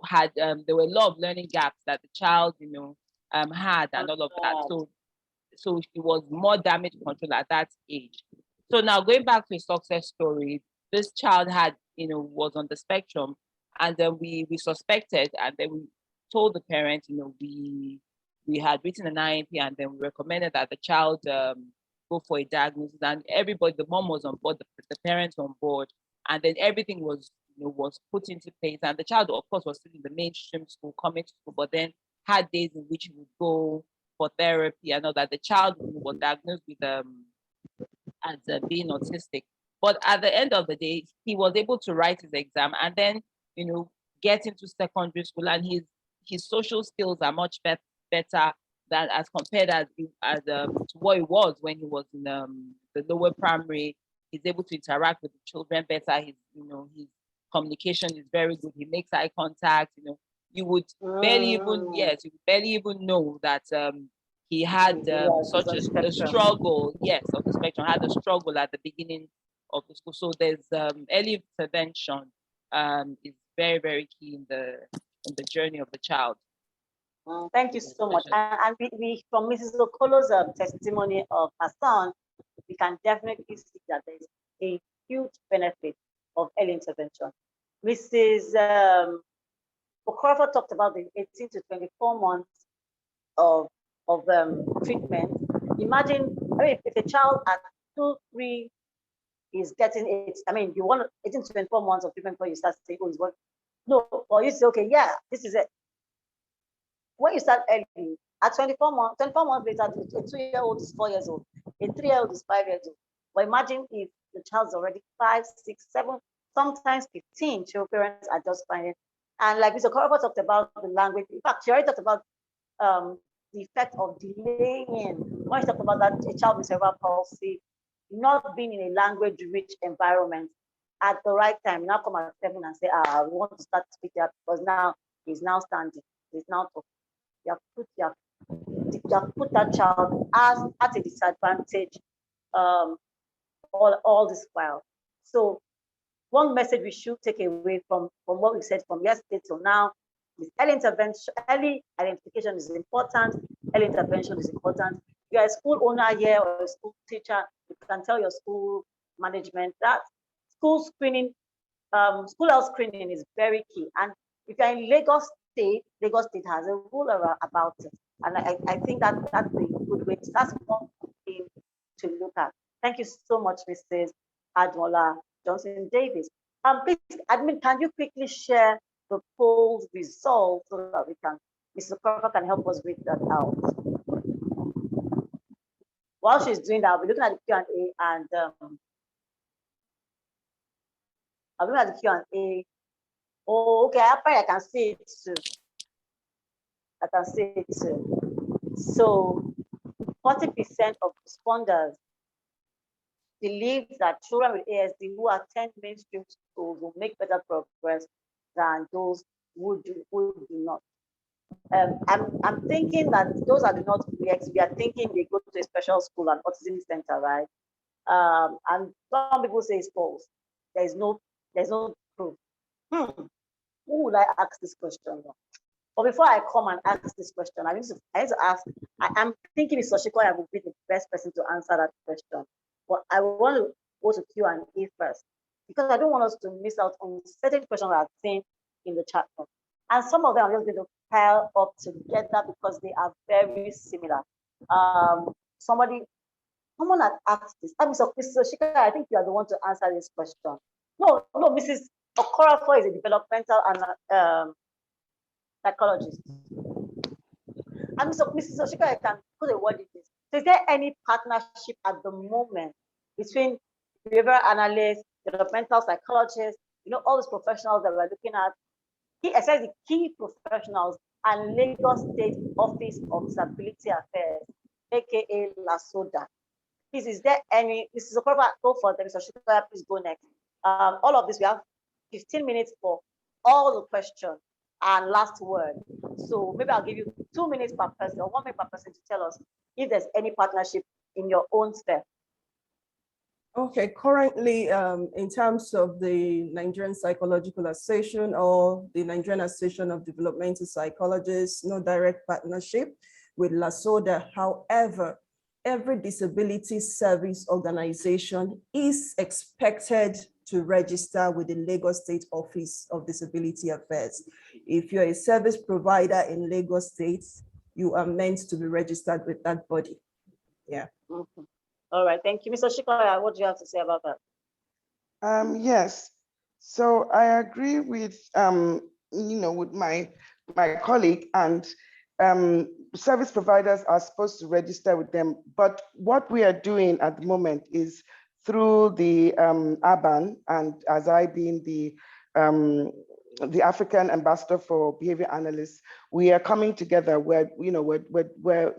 had, there were a lot of learning gaps that the child, had and all of that. So it was more damage control at that age. So now going back to a success story, this child had, was on the spectrum, and then we suspected, and then we told the parents, we had written an IMP, and then we recommended that the child go for a diagnosis, and everybody, the mom was on board, the parents on board, and then everything was was put into place, and the child, of course, was still in the mainstream school, coming to school, but then had days in which he would go for therapy and all that. The child was diagnosed with as being autistic, but at the end of the day, he was able to write his exam and then get into secondary school, and his social skills are much better than as compared to what it was when he was in the lower primary. He's able to interact with the children better. His communication is very good. He makes eye contact. You would barely even know that he had such a struggle. Yes, of the spectrum, had a struggle at the beginning of the school. So there's early intervention is very, very key in the journey of the child. Thank you so much. And we from Mrs. Okolo's testimony of her son, we can definitely see that there's a huge benefit of early intervention. Mrs. Okorafor talked about the 18 to 24 months of treatment. Imagine, if a child at 2, 3 is getting it, you want 18 to 24 months of treatment before you start saying, oh, it's what? No, or you say, okay, yeah, this is it. When you start early, at 24 months later, a 2-year-old is 4 years old, a 3-year-old is 5 years old. But imagine if the child's already 5, 6, 7, sometimes 15, parents are just finding. And like Mr. Okorafor talked about the language, in fact, she already talked about the effect of delaying. When she talked about that, a child with cerebral palsy, not being in a language-rich environment at the right time, now come at 7 and say, we want to start speaking because now he's now standing, he's now talking. You have put that child at a disadvantage all this while. So one message we should take away from what we said from yesterday till now is early intervention, early identification is important, early intervention is important. If you're a school owner here or a school teacher, you can tell your school management that school screening, school health screening is very key. And if you're in Lagos State has a rule about it. And I think that that's a good way. That's one thing to look at. Thank you so much, Mrs. Admola Johnson Davis. Please, admin, can you quickly share the poll's results so that we can, Mrs. Crawford can help us read that out. While she's doing that, we're looking at the Q&A and I'm looking at the Q&A. Oh, okay, I can see it too. I can see it too. So 40% of responders believe that children with ASD who attend mainstream schools will make better progress than those who do not. I'm thinking that those are the not we are thinking they go to a special school and autism center, right? And some people say it's false. There's no proof. Who would I ask this question? But before I come and ask this question, I need to ask. I'm thinking Mr. Shikoya would be the best person to answer that question. But I want to go to Q&A first because I don't want us to miss out on certain questions I've seen in the chat room. And some of them I'm just going to pile up together because they are very similar. Someone had asked this. Mr. Shikoya, I think you are the one to answer this question. No, Mrs. Okorafor is a developmental and psychologist. And Mrs. Oshika, I can put a word in this. So is there any partnership at the moment between behavioral analysts, developmental psychologists, all these professionals that we're looking at, especially the key professionals and Lagos State Office of Disability Affairs, aka LASODA? Please, is there any, Mrs. Okorova, go for them, Mr. Oshika, please go next. All of this, we have 15 minutes for all the questions and last word. So maybe I'll give you 2 minutes per person or 1 minute per person to tell us if there's any partnership in your own sphere. Okay, currently, in terms of the Nigerian Psychological Association or the Nigerian Association of Developmental Psychologists, no direct partnership with LASODA. However, every disability service organization is expected to register with the Lagos State Office of Disability Affairs. If you're a service provider in Lagos State, you are meant to be registered with that body. Yeah. Mm-hmm. All right, thank you. Mr. Shikoya, what do you have to say about that? Yes, so I agree with with my colleague, and service providers are supposed to register with them. But what we are doing at the moment is through the ABAN, and as I being the African ambassador for behavior analysts, we are coming together where we're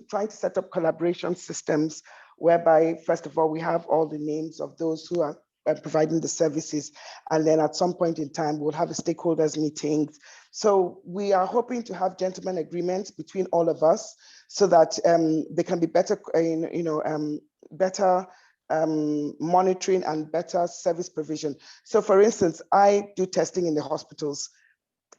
trying to set up collaboration systems whereby, first of all, we have all the names of those who are providing the services. And then at some point in time, we'll have a stakeholders meetings. So we are hoping to have gentlemen agreements between all of us so that there can be better, better monitoring and better service provision. So for instance, I do testing in the hospitals.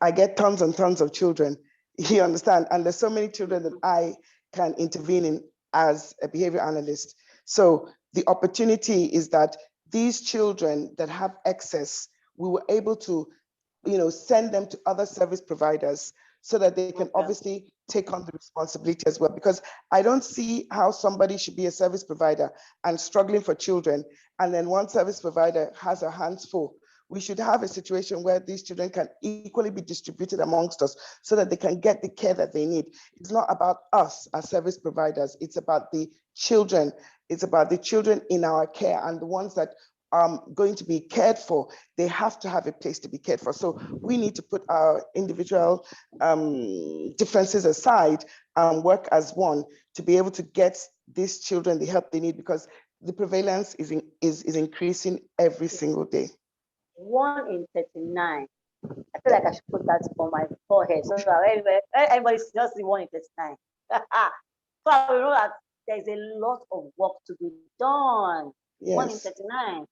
I get tons and tons of children, you understand? And there's so many children that I can intervene in as a behavior analyst. So the opportunity is that these children that have excess, we were able to, send them to other service providers so that they can obviously take on the responsibility as well. Because I don't see how somebody should be a service provider and struggling for children, and then one service provider has her hands full. We should have a situation where these children can equally be distributed amongst us so that they can get the care that they need. It's not about us as service providers, it's about the children. It's about the children in our care, and the ones that are going to be cared for, they have to have a place to be cared for. So we need to put our individual differences aside and work as one to be able to get these children the help they need, because the prevalence is increasing every single day. 1 in 39. I feel like I should put that on my forehead so that everybody just see 1 in 39. So I know that there's a lot of work to be done. Yes. 1 in 39.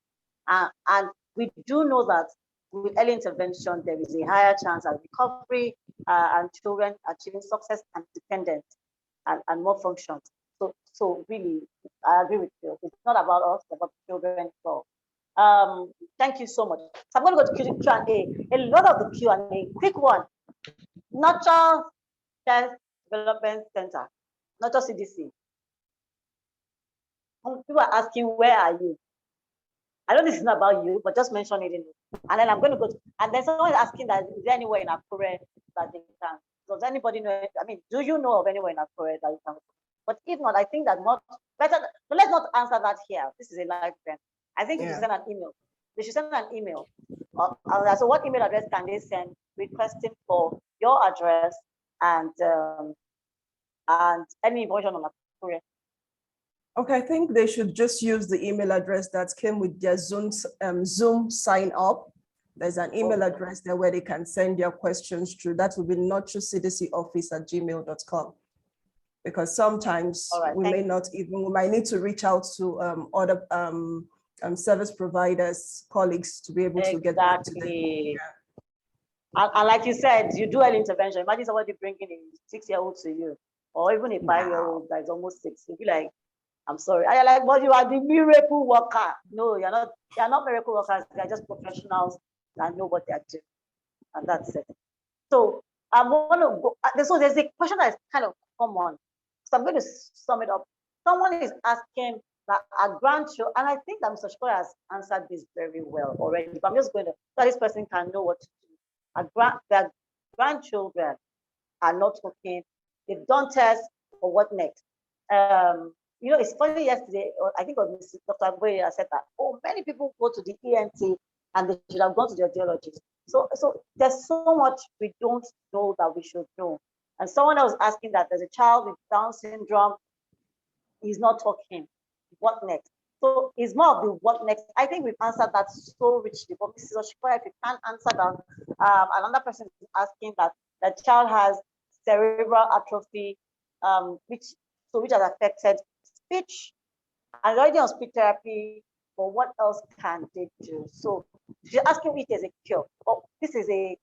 And we do know that with early intervention, there is a higher chance of recovery and children achieving success and independence and more functions. So really, I agree with you. It's not about us, it's about children. So, thank you so much. So I'm going to go to Q&A. A lot of the Q&A, quick one. Nuture Development Center, Nuture CDC. People are asking, where are you? I know this is not about you, but just mention it in it. And then I'm going to go to, and then someone is asking that, is there anywhere in Akure that they can, does anybody know, I mean, do you know of anywhere in Akure that you can, but if not, I think that not, better, but let's not answer that here. This is a live event. I think you should send an email. They should send an email. So what email address can they send requesting for your address and any information on Akure? Okay, I think they should just use the email address that came with their Zoom sign up. There's an email address there where they can send their questions through. That will be nuturecdcoffice@gmail.com. Because sometimes we might need to reach out to other service providers, colleagues to be able to get back to them. Yeah. And like you said, you do early intervention. Imagine somebody bringing a 6-year-old to you, or even a 5-year-old that is almost 6. You'd be like, I'm sorry. And you're like, but you are the miracle worker. No, you're not. You're not miracle workers. They're just professionals that know what they're doing, and that's it. So I want to go. So there's a question that is kind of common. So I'm going to sum it up. Someone is asking that our grandchildren, and I think that Mr. Shikoya has answered this very well already. But I'm just going to, so this person can know what to do. Their grandchildren are not talking. They've done tests, or what next? You know, it's funny, yesterday, I think it was Dr. Boye said that, many people go to the ENT and they should have gone to the audiologist. So there's so much we don't know that we should know. And someone else asking that there's a child with Down syndrome, he's not talking. What next? So it's more of the what next. I think we've answered that so richly. But Mrs. Oshikoya, if you can't answer that, another person is asking that the child has cerebral atrophy, which has affected speech, and already on speech therapy, but what else can they do? So if you're asking if there's a cure, this is a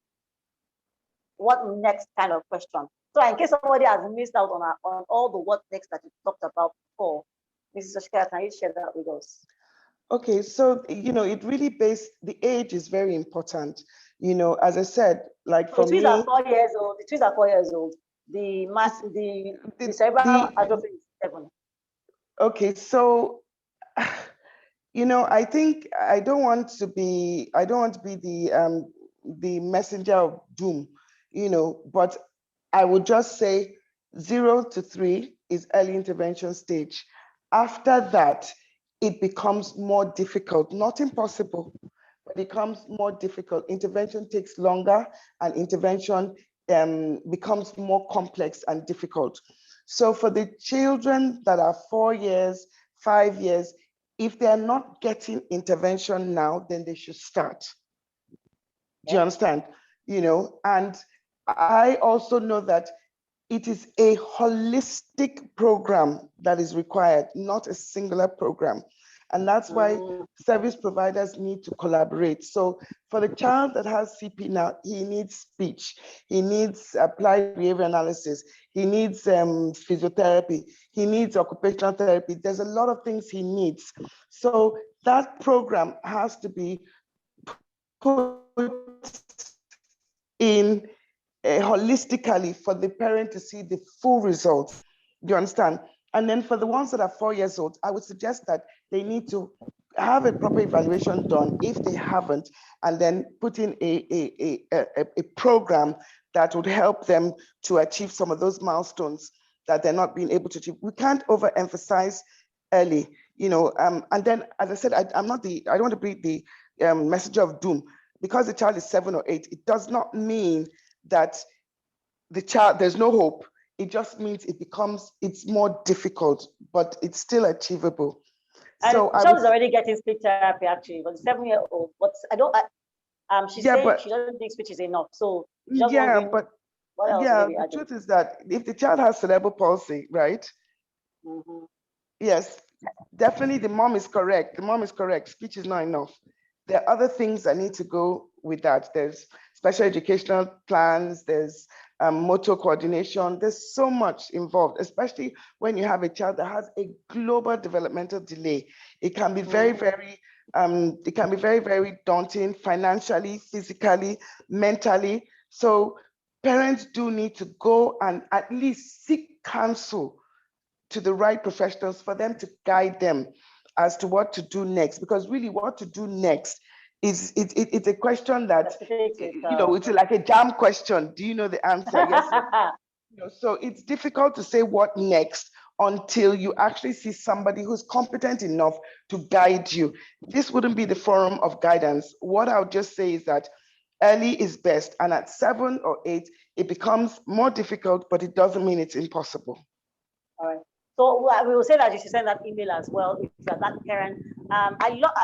what next kind of question. So in case somebody has missed out on all the what next that you talked about before, Mrs. Oshikoya, can you share that with us? Okay, so it really the age is very important. As I said, like for me, the twins are 4 years old. The twins are 4 years old. The cerebral atrophy is 7. Okay, so I think I don't want to be the messenger of doom, but I would just say 0 to 3 is early intervention stage. After that, it becomes more difficult, not impossible, but it becomes more difficult. Intervention takes longer, and intervention becomes more complex and difficult. So for the children that are 4 years, 5 years, if they're not getting intervention now, then they should start. Do you understand? And I also know that it is a holistic program that is required, not a singular program. And that's why service providers need to collaborate. So for the child that has CP now, he needs speech, he needs applied behavior analysis, he needs physiotherapy, he needs occupational therapy. There's a lot of things he needs. So that program has to be put in holistically for the parent to see the full results. Do you understand? And then for the ones that are 4 years old, I would suggest that they need to have a proper evaluation done if they haven't, and then put in a program that would help them to achieve some of those milestones that they're not being able to achieve. We can't overemphasize early, and then, as I said, I don't want to be the messenger of doom. Because the child is 7 or 8, it does not mean that the child, there's no hope. It just means it's more difficult, but it's still achievable. And so the child is already getting speech therapy, actually, but the 7-year-old, but she's saying she doesn't think speech is enough. So the truth is that if the child has cerebral palsy, right? Mm-hmm. Yes, definitely the mom is correct. The mom is correct. Speech is not enough. there are other things that need to go with that. There's special educational plans, there's motor coordination, there's so much involved, especially when you have a child that has a global developmental delay. It can be very, very very daunting financially, physically, mentally. So parents do need to go and at least seek counsel to the right professionals for them to guide them as to what to do next. Because really what to do next is it's a question that, it's like a jam question. Do you know the answer? Yes. So it's difficult to say what next until you actually see somebody who's competent enough to guide you. This wouldn't be the forum of guidance. What I'll just say is that early is best, and at 7 or 8, it becomes more difficult, but it doesn't mean it's impossible. All right. So we will say that you should send that email as well if you're that parent. I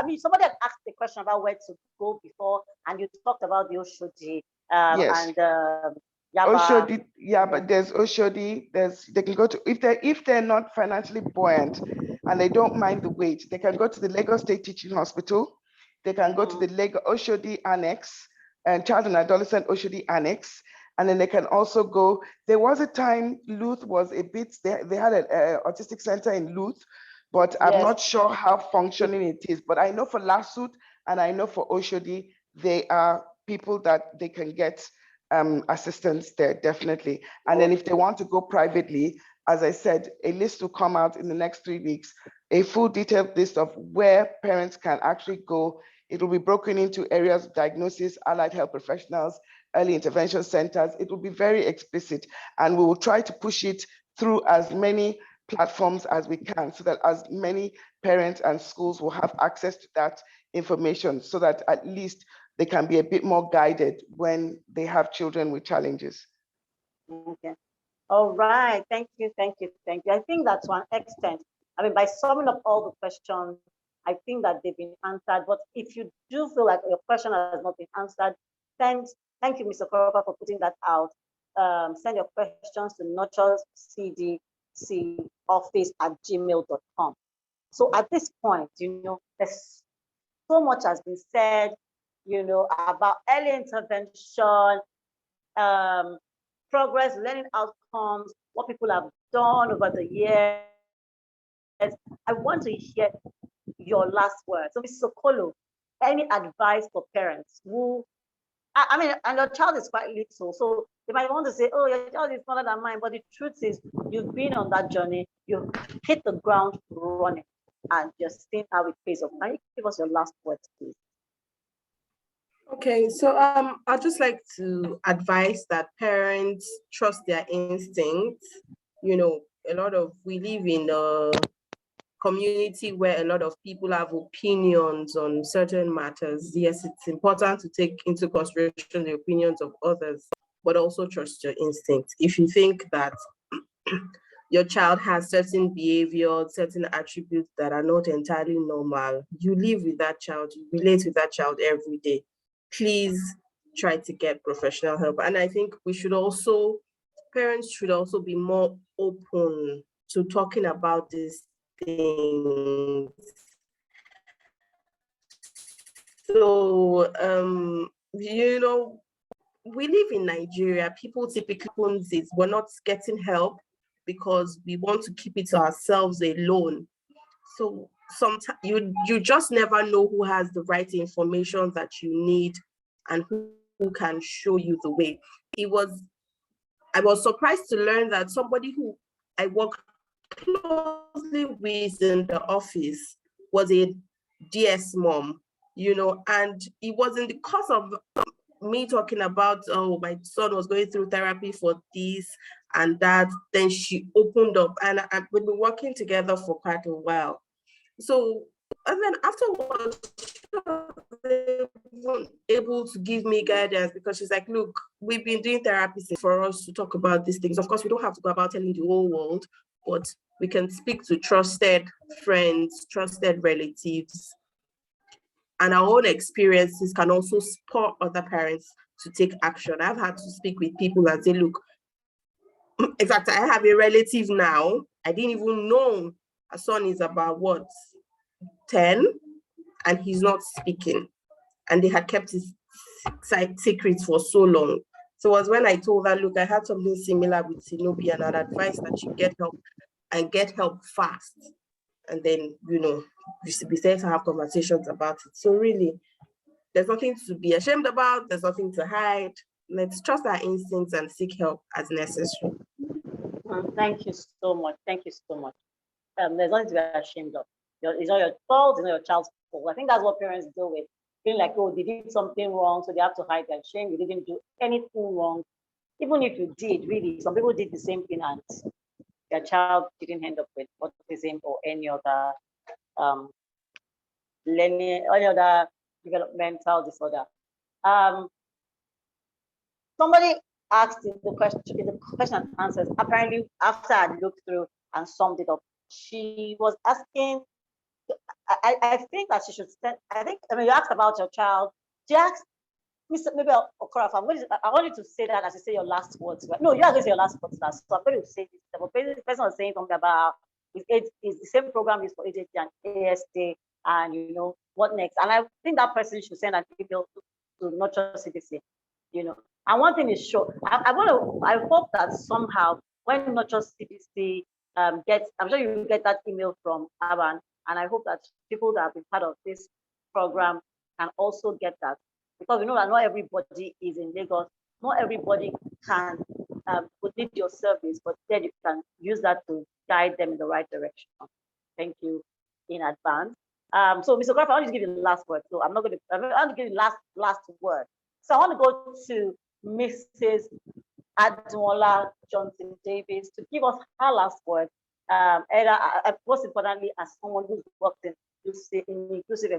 mean, somebody had asked the question about where to go before, and you talked about the Oshodi Yes. and Yaba. Oshodi, yeah, but there's Oshodi. They can go to, if they're not financially buoyant and they don't mind the wait, they can go to the Lagos State Teaching Hospital. They can go to the Lagos Oshodi Annex and Child and Adolescent Oshodi Annex. And then they can also go, there was a time Luth was a bit, they had an autistic center in Luth, but I'm not sure how functioning it is. But I know for Lasut and I know for Oshodi, they are people that they can get assistance there, definitely. And then if they want to go privately, as I said, a list will come out in the next 3 weeks, a full detailed list of where parents can actually go. It will be broken into areas of diagnosis, allied health professionals, early intervention centers. It will be very explicit, and we will try to push it through as many platforms as we can so that as many parents and schools will have access to that information so that at least they can be a bit more guided when they have children with challenges. Okay. All right. Thank you. Thank you. Thank you. I think that to an extent, I mean, by summing up all the questions, I think that they've been answered. But if you do feel like your question has not been answered, thank you, Mr. Koropa, for putting that out. Send your questions to Nuture CDC office@gmail.com. So at this point, there's so much has been said, about early intervention, progress, learning outcomes, what people have done over the years. I want to hear your last words. So, Mrs. Okolo, any advice for parents who, I mean, and your child is quite little, so they might want to say, oh, your child is smaller than mine, but the truth is you've been on that journey, you've hit the ground running, and just seeing how it pays off. Can you give us your last words, please? Okay, so I'd just like to advise that parents trust their instincts. We live in a community where a lot of people have opinions on certain matters. Yes, it's important to take into consideration the opinions of others, but also trust your instincts. If you think that your child has certain behaviors, certain attributes that are not entirely normal, you live with that child, you relate with that child every day, please try to get professional help. And I think parents should also be more open to talking about these things. So, we live in Nigeria. People typically we're not getting help because we want to keep it to ourselves alone. So sometimes you just never know who has the right information that you need and who can show you the way. I was surprised to learn that somebody who I work closely with in the office was a DS mom, and it was in the course of me talking about, oh, my son was going through therapy for this and that. Then she opened up, and we've been working together for quite a while. So, and then afterwards, she was able to give me guidance because she's like, look, we've been doing therapy for us to talk about these things. Of course, we don't have to go about telling the whole world, but we can speak to trusted friends, trusted relatives, and our own experiences can also spur other parents to take action. I've had to speak with people and say, look, in fact, I have a relative now. I didn't even know her son is about 10, and he's not speaking. and they had kept it secret for so long. So it was when I told her, look, I had something similar with Zenobia, and I'd advised that she get help and get help fast. And then, you know, we start to have conversations about it. So really, there's nothing to be ashamed about. There's nothing to hide. Let's trust our instincts and seek help as necessary. Thank you so much. Thank you so much. There's nothing to be ashamed of. It's not your fault, it's not your child's fault. I think that's what parents do with feeling like, oh, they did something wrong, so they have to hide their shame. You didn't do anything wrong. Even if you did, really, some people did the same thing and their child didn't end up with autism or any other learning, any other developmental disorder. Somebody asked in the question and answers. Apparently, after I looked through and summed it up, she was asking. I think that she should send. I mean, you asked about your child. She asked, maybe Okorafa, I want you to say that as you say your last words. Right? No, you are going to say your last words last. So I'm going to say this. The person was saying something about is the same program is for ADHD and ASD, and you know what next. And I think that person should send an email to Nuture CDC. You know, and one thing is sure. I hope that somehow when Nuture CDC gets, I'm sure you will get that email from Aban, and I hope that people that have been part of this program can also get that, because we know that not everybody is in Lagos, not everybody can would need your service, but then you can use that to guide them in the right direction. Thank you in advance. So Mr. Graf, I want to give you the last word. So I'm going to give you the last word. So I want to go to Mrs. Admola Johnson Davis to give us her last word. Most importantly, as someone who's worked in inclusive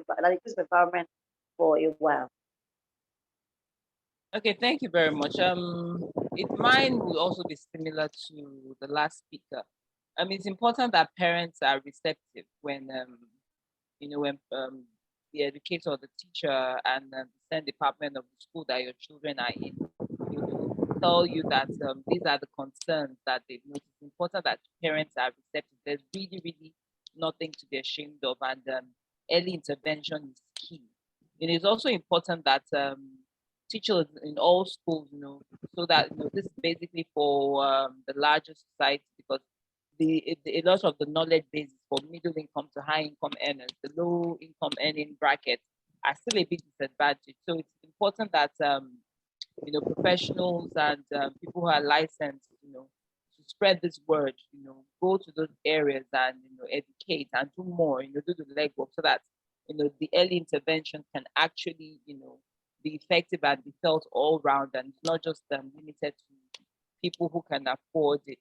environment for a while. Okay, thank you very much. Mine will also be similar to the last speaker. It's important that parents are receptive when, when the educator or the teacher and the SEND department of the school that your children are in, tell you that these are the concerns that they've noticed. It's important that parents are receptive. There's really, really nothing to be ashamed of, and early intervention is key. It is also important that teachers in all schools, so that this is basically for the larger society, because a lot of the knowledge base is for middle income to high income earners. The low income earning brackets are still a big disadvantage. So it's important that professionals and people who are licensed, to spread this word, go to those areas and educate and do more, do the legwork, so that the early intervention can actually be effective and be felt all round, and not just limited to people who can afford it.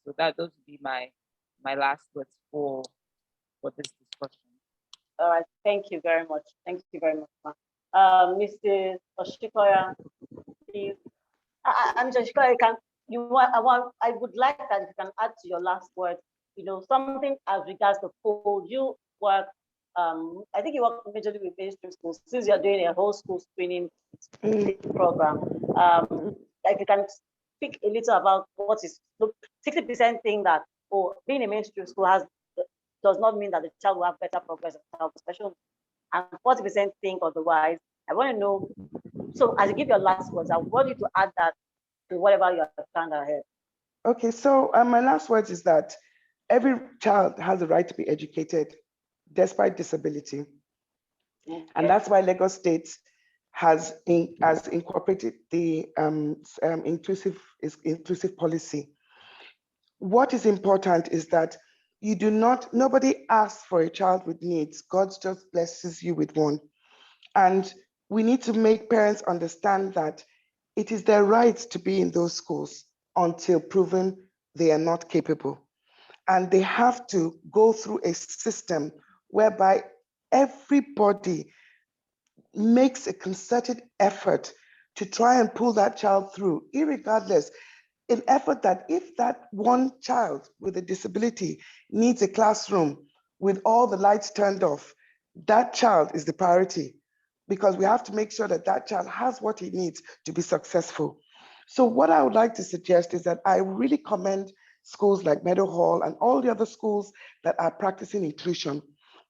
So those would be my last words for this discussion. All right, thank you very much. Thank you very much, Mrs. Oshikoya, please. Mr. Oshikoya, I would like that if you can add to your last word, something as regards to code. You work, I think you work majorly with mainstream schools, since you're doing a whole school screening program. If you can speak a little about what is 60% thing that being a mainstream school does not mean that the child will have better progress of special, and 40% think otherwise. I want to know. So as you give your last words, I want you to add that to whatever you have planned ahead. Okay, so my last words is that every child has the right to be educated despite disability. Okay. And that's why Lagos State has incorporated the inclusive policy. What is important is that nobody asks for a child with needs. God just blesses you with one. And we need to make parents understand that it is their right to be in those schools until proven they are not capable. And they have to go through a system whereby everybody makes a concerted effort to try and pull that child through, irregardless. An effort that if that one child with a disability needs a classroom with all the lights turned off, that child is the priority, because we have to make sure that that child has what he needs to be successful. So what I would like to suggest is that I really commend schools like Meadow Hall and all the other schools that are practicing inclusion.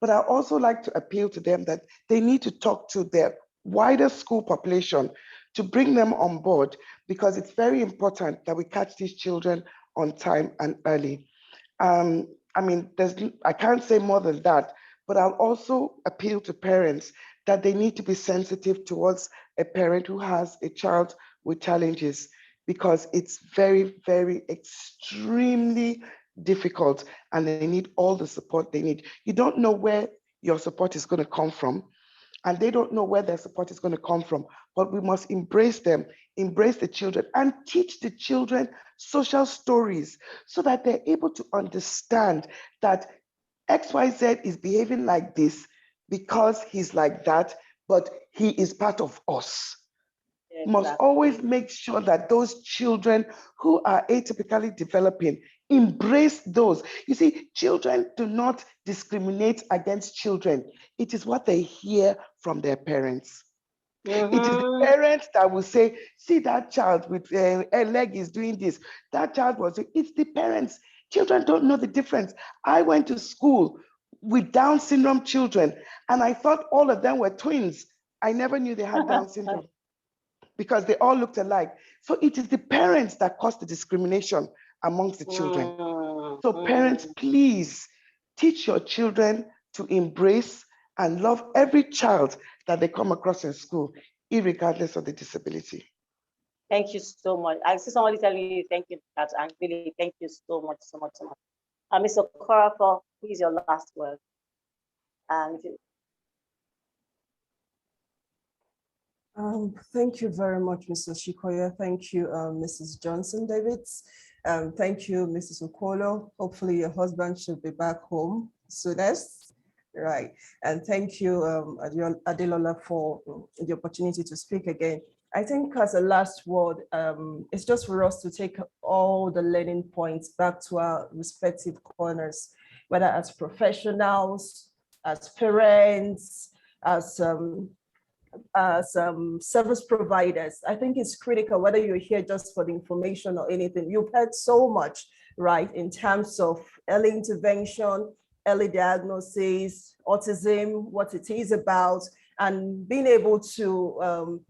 But I also like to appeal to them that they need to talk to their wider school population to bring them on board, because it's very important that we catch these children on time and early. I mean, I can't say more than that, but I'll also appeal to parents that they need to be sensitive towards a parent who has a child with challenges, because it's very, very extremely difficult, and they need all the support they need. You don't know where your support is going to come from, and they don't know where their support is going to come from, but we must embrace them, embrace the children, and teach the children social stories so that they're able to understand that XYZ is behaving like this because he's like that, but he is part of us. Exactly. Must always make sure that those children who are atypically developing embrace those. You see, children do not discriminate against children. It is what they hear from their parents. It is the parents that will say, see that child with a leg is doing this. That child was, it's the parents. Children don't know the difference. I went to school with Down syndrome children, and I thought all of them were twins. I never knew they had Down syndrome because they all looked alike. So it is the parents that cause the discrimination amongst the children. So parents, please teach your children to embrace and love every child that they come across in school, irregardless of the disability. Thank you so much. I see somebody telling you thank you, Kat, and really thank you so much, so much, so much. Mr. Okorafor, please, your last word. Thank you very much, Mr. Shikoya. Thank you, Mrs. Johnson-Davids. Thank you, Mrs. Okolo. Hopefully your husband should be back home soonest. Right. And thank you, Adelola, for the opportunity to speak again. I think as a last word, it's just for us to take all the learning points back to our respective corners, whether as professionals, as parents, as service providers. I think it's critical, whether you're here just for the information or anything. You've heard so much, right, in terms of early intervention, early diagnosis, autism, what it is about, and being able to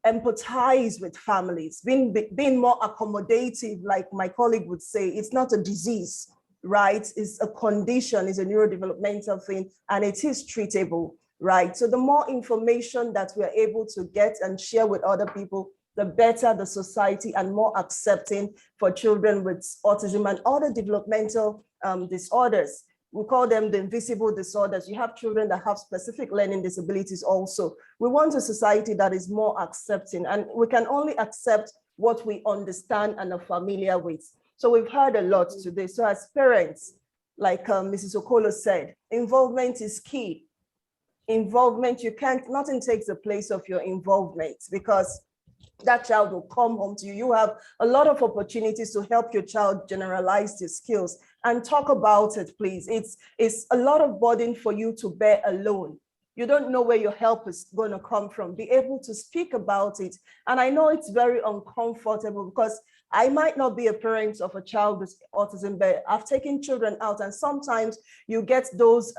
empathize with families, being more accommodative, like my colleague would say. It's not a disease, right? It's a condition, it's a neurodevelopmental thing, and it is treatable, right? So the more information that we're able to get and share with other people, the better the society and more accepting for children with autism and other developmental disorders. We call them the invisible disorders. You have children that have specific learning disabilities also. We want a society that is more accepting, and we can only accept what we understand and are familiar with. So we've heard a lot today. So as parents, like Mrs. Okolo said, involvement is key. Involvement, nothing takes the place of your involvement, because that child will come home to you. You have a lot of opportunities to help your child generalize their skills, and talk about it, please. It's a lot of burden for you to bear alone. You don't know where your help is going to come from. Be able to speak about it. And I know it's very uncomfortable, because I might not be a parent of a child with autism, but I've taken children out, and sometimes you get those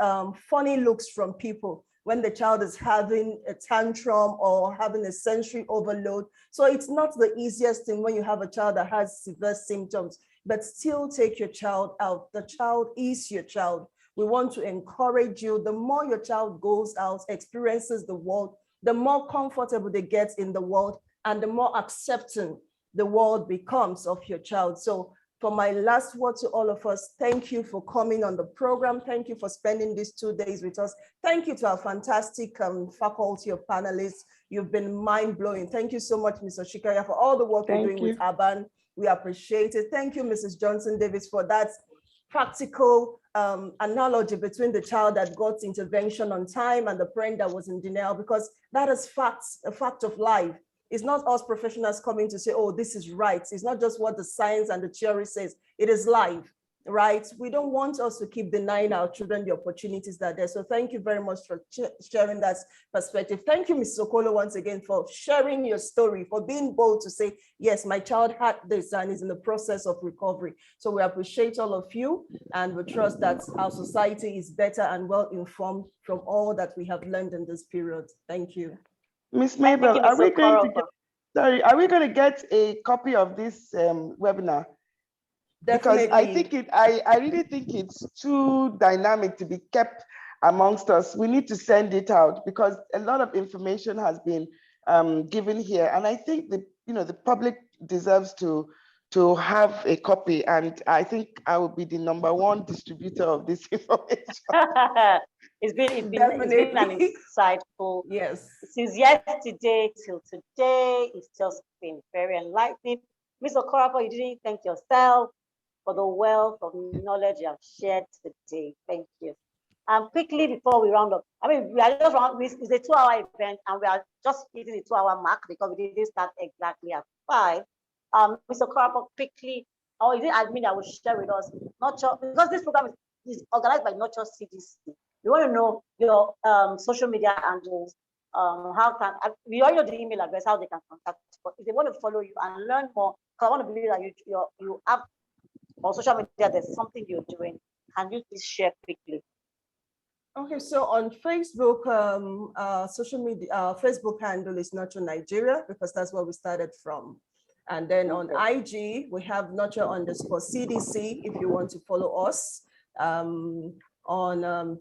funny looks from people when the child is having a tantrum or having a sensory overload. So it's not the easiest thing when you have a child that has severe symptoms, but still take your child out. The child is your child. We want to encourage you. The more your child goes out, experiences the world, the more comfortable they get in the world, and the more accepting the world becomes of your child. So for my last word to all of us, thank you for coming on the program. Thank you for spending these 2 days with us. Thank you to our fantastic faculty of panelists. You've been mind-blowing. Thank you so much, Mr. Shikaya, for all the work you're doing with Urban. We appreciate it. Thank you, Mrs. Johnson-Davis, for that practical analogy between the child that got intervention on time and the parent that was in denial, because that is facts, a fact of life. It's not us professionals coming to say, oh, this is right. It's not just what the science and the theory says. It is life. right? We don't want us to keep denying our children the opportunities that are there. So thank you very much for sharing that perspective. Thank you, Ms. Sokolo, once again, for sharing your story, for being bold to say, yes, my child had this and is in the process of recovery. So we appreciate all of you, and we trust that our society is better and well informed from all that we have learned in this period. Thank you. Miss Mabel, Thank you, are we Mr. going to Okorofa. get, sorry, are we going to get a copy of this webinar? Because I think I really think it's too dynamic to be kept amongst us. We need to send it out because a lot of information has been given here, and I think the public deserves to have a copy. And I think I will be the #1 distributor of this information. It's been an insightful. Yes. Since yesterday till today, it's just been very enlightening. Ms. Okorafor, you didn't thank yourself for the wealth of knowledge you have shared today. Thank you. Quickly before we round up, I mean, we are just it's a 2-hour event and we are just hitting the 2-hour mark because we didn't start exactly at 5. Mr. Okorafor, quickly, or is it admin that will share with us, Nuture, because this program is organized by Nuture CDC. We want to know your social media handles, we already know the email address, how they can contact you, but if they want to follow you and learn more, because I want to believe that you have on social media, there's something you're doing. Can you please share quickly? Okay, so on Facebook, social media, Facebook handle is Nuture Nigeria because that's where we started from. And then on IG, we have Nuture_CDC if you want to follow us. On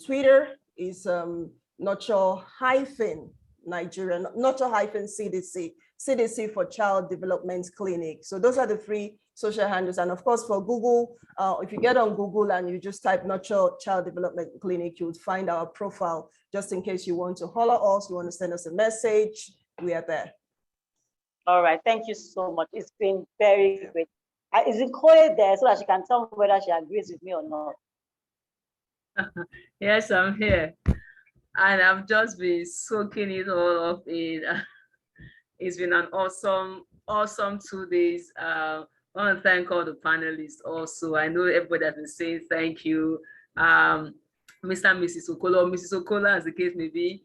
Twitter is Nuture-Nigeria, Nuture-CDC, CDC for Child Development Clinic. So those are the 3 social handles. And of course, for Google, if you get on Google and you just type Nuture Child Development Clinic, you would find our profile just in case you want to holler us, you want to send us a message, we are there. All right, thank you so much. It's been very great. Is Nkoye there so that she can tell me whether she agrees with me or not? Yes, I'm here. And I've just been soaking it all up in. It's been an awesome 2 days. I want to thank all the panelists also. I know everybody has been saying thank you. Mr. and Mrs. Okolo, as the case may be.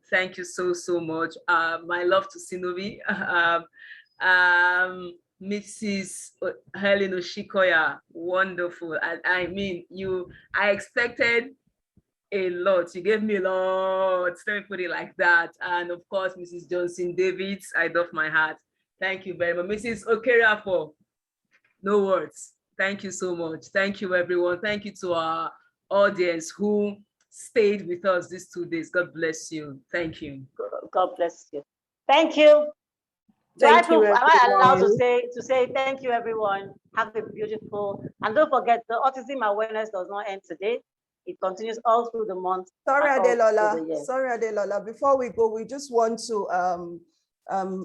Thank you so much. My love to Sinovi. Mrs. Helen Oshikoya, wonderful. I mean, I expected a lot. You gave me a lot. Let me put it like that. And of course, Mrs. Johnson Davids, I doff my hat. Thank you very much. Mrs. Okeriafo, no words. Thank you so much. Thank you, everyone. Thank you to our audience who stayed with us these 2 days. God bless you. Thank you. God bless you. Thank you. Am I allowed to say thank you, everyone? Have a beautiful, and don't forget, the autism awareness does not end today. It continues all through the month. Sorry, Adelola. Before we go, we just want to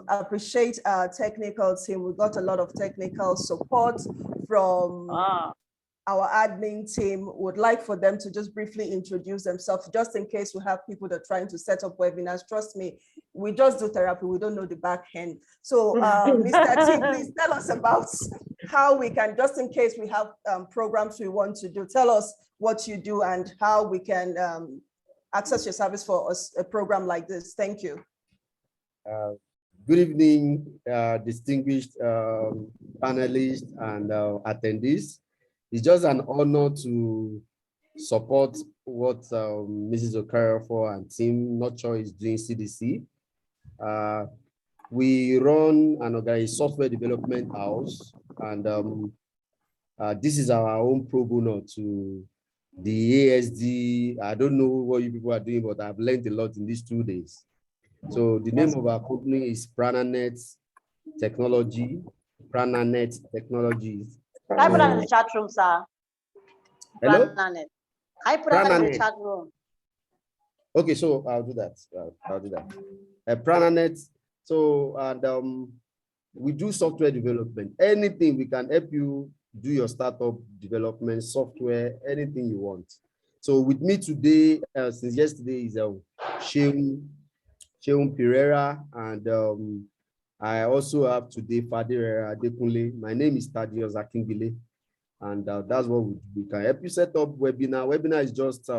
appreciate our technical team. We got a lot of technical support from our admin team. Would like for them to just briefly introduce themselves, just in case we have people that are trying to set up webinars. Trust me, we just do therapy. We don't know the back end. So Mr. T, please tell us about how we can, just in case we have programs we want to do, tell us what you do and how we can access your service for a program like this. Thank you. Good evening, distinguished panelists and attendees. It's just an honor to support what Mrs. Okorafor and Team Nuture is doing CDC. We run an organized software development house, and this is our own pro bono to the ASD. I don't know what you people are doing, but I've learned a lot in these 2 days. So the name of our company is Prananet Technology, Prananet Technologies. Can I put that in the chat room, sir? Hello? Prananet. I put that in the chat room. Okay, so I'll do that. I'll do that. Prananet. So, and we do software development. Anything we can help you do your startup development, software, anything you want. So with me today, since yesterday, is Sheun Pereira, and I also have today Fadira Adekunle. My name is Thaddeus Akingbile, And that's what we can help you set up webinar. Webinar is just,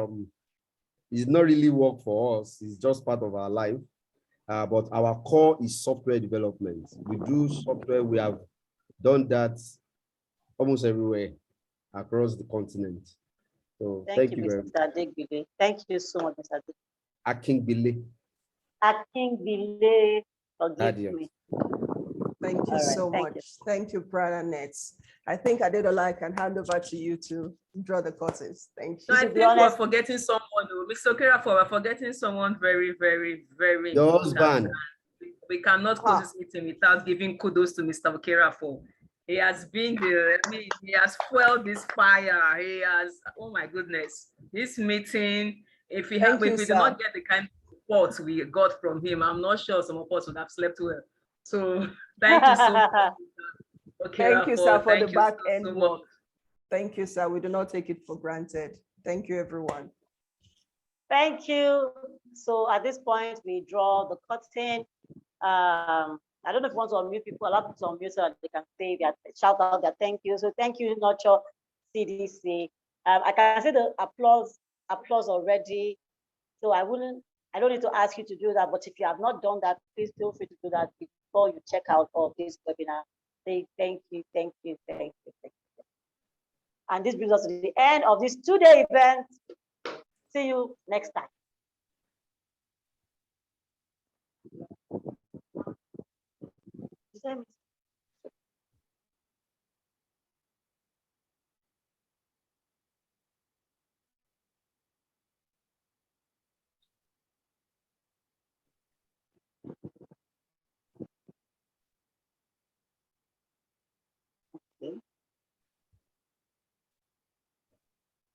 it's not really work for us. It's just part of our life. But our core is software development. We do software. We have done that almost everywhere across the continent. So thank you very much. Mr. Adegbile. Thank you so much, Mr. Akingbile. Akingbile, forgive Adia. me. Thank you so much. Thank you, Prananets. I think Adedola, I can hand over to you to draw the curtains. Thank you. No, I think we're forgetting someone. Mr. Okerafor, we're forgetting someone very, very, very Your important. husband. We cannot close this meeting without giving kudos to Mr. Okerafor. He has been there. I mean, he has fueled this fire. He has, oh my goodness, this meeting, if we did not get the kind of support we got from him, I'm not sure some of us would have slept well. So thank you so much. Thank you, sir, for the back end work. Thank you, sir. We do not take it for granted. Thank you, everyone. Thank you. So at this point, we draw the curtain. I don't know if you want to unmute people, allow people to unmute so that they can say that, shout out their thank you. So thank you, Nuture CDC. I can see the applause already. So I don't need to ask you to do that, but if you have not done that, please feel free to do that before you check out of this webinar. Say thank you, thank you, thank you, thank you. And this brings us to the end of this two-day event. See you next time.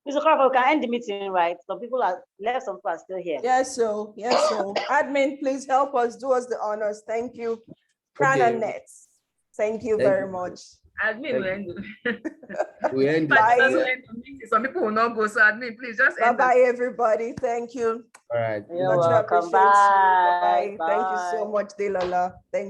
Mr. Crawford, can end the meeting, right? Some people are left, some people are still here. Yes, so admin, please help us, do us the honors. Thank you. Prananet. Thank you very much. Admin, we end. Bye. Some people will not go, so admin, please just end. Bye-bye, everybody. Thank you. All right. You're welcome. Bye. Bye. Thank you so much, Delala. Thank you.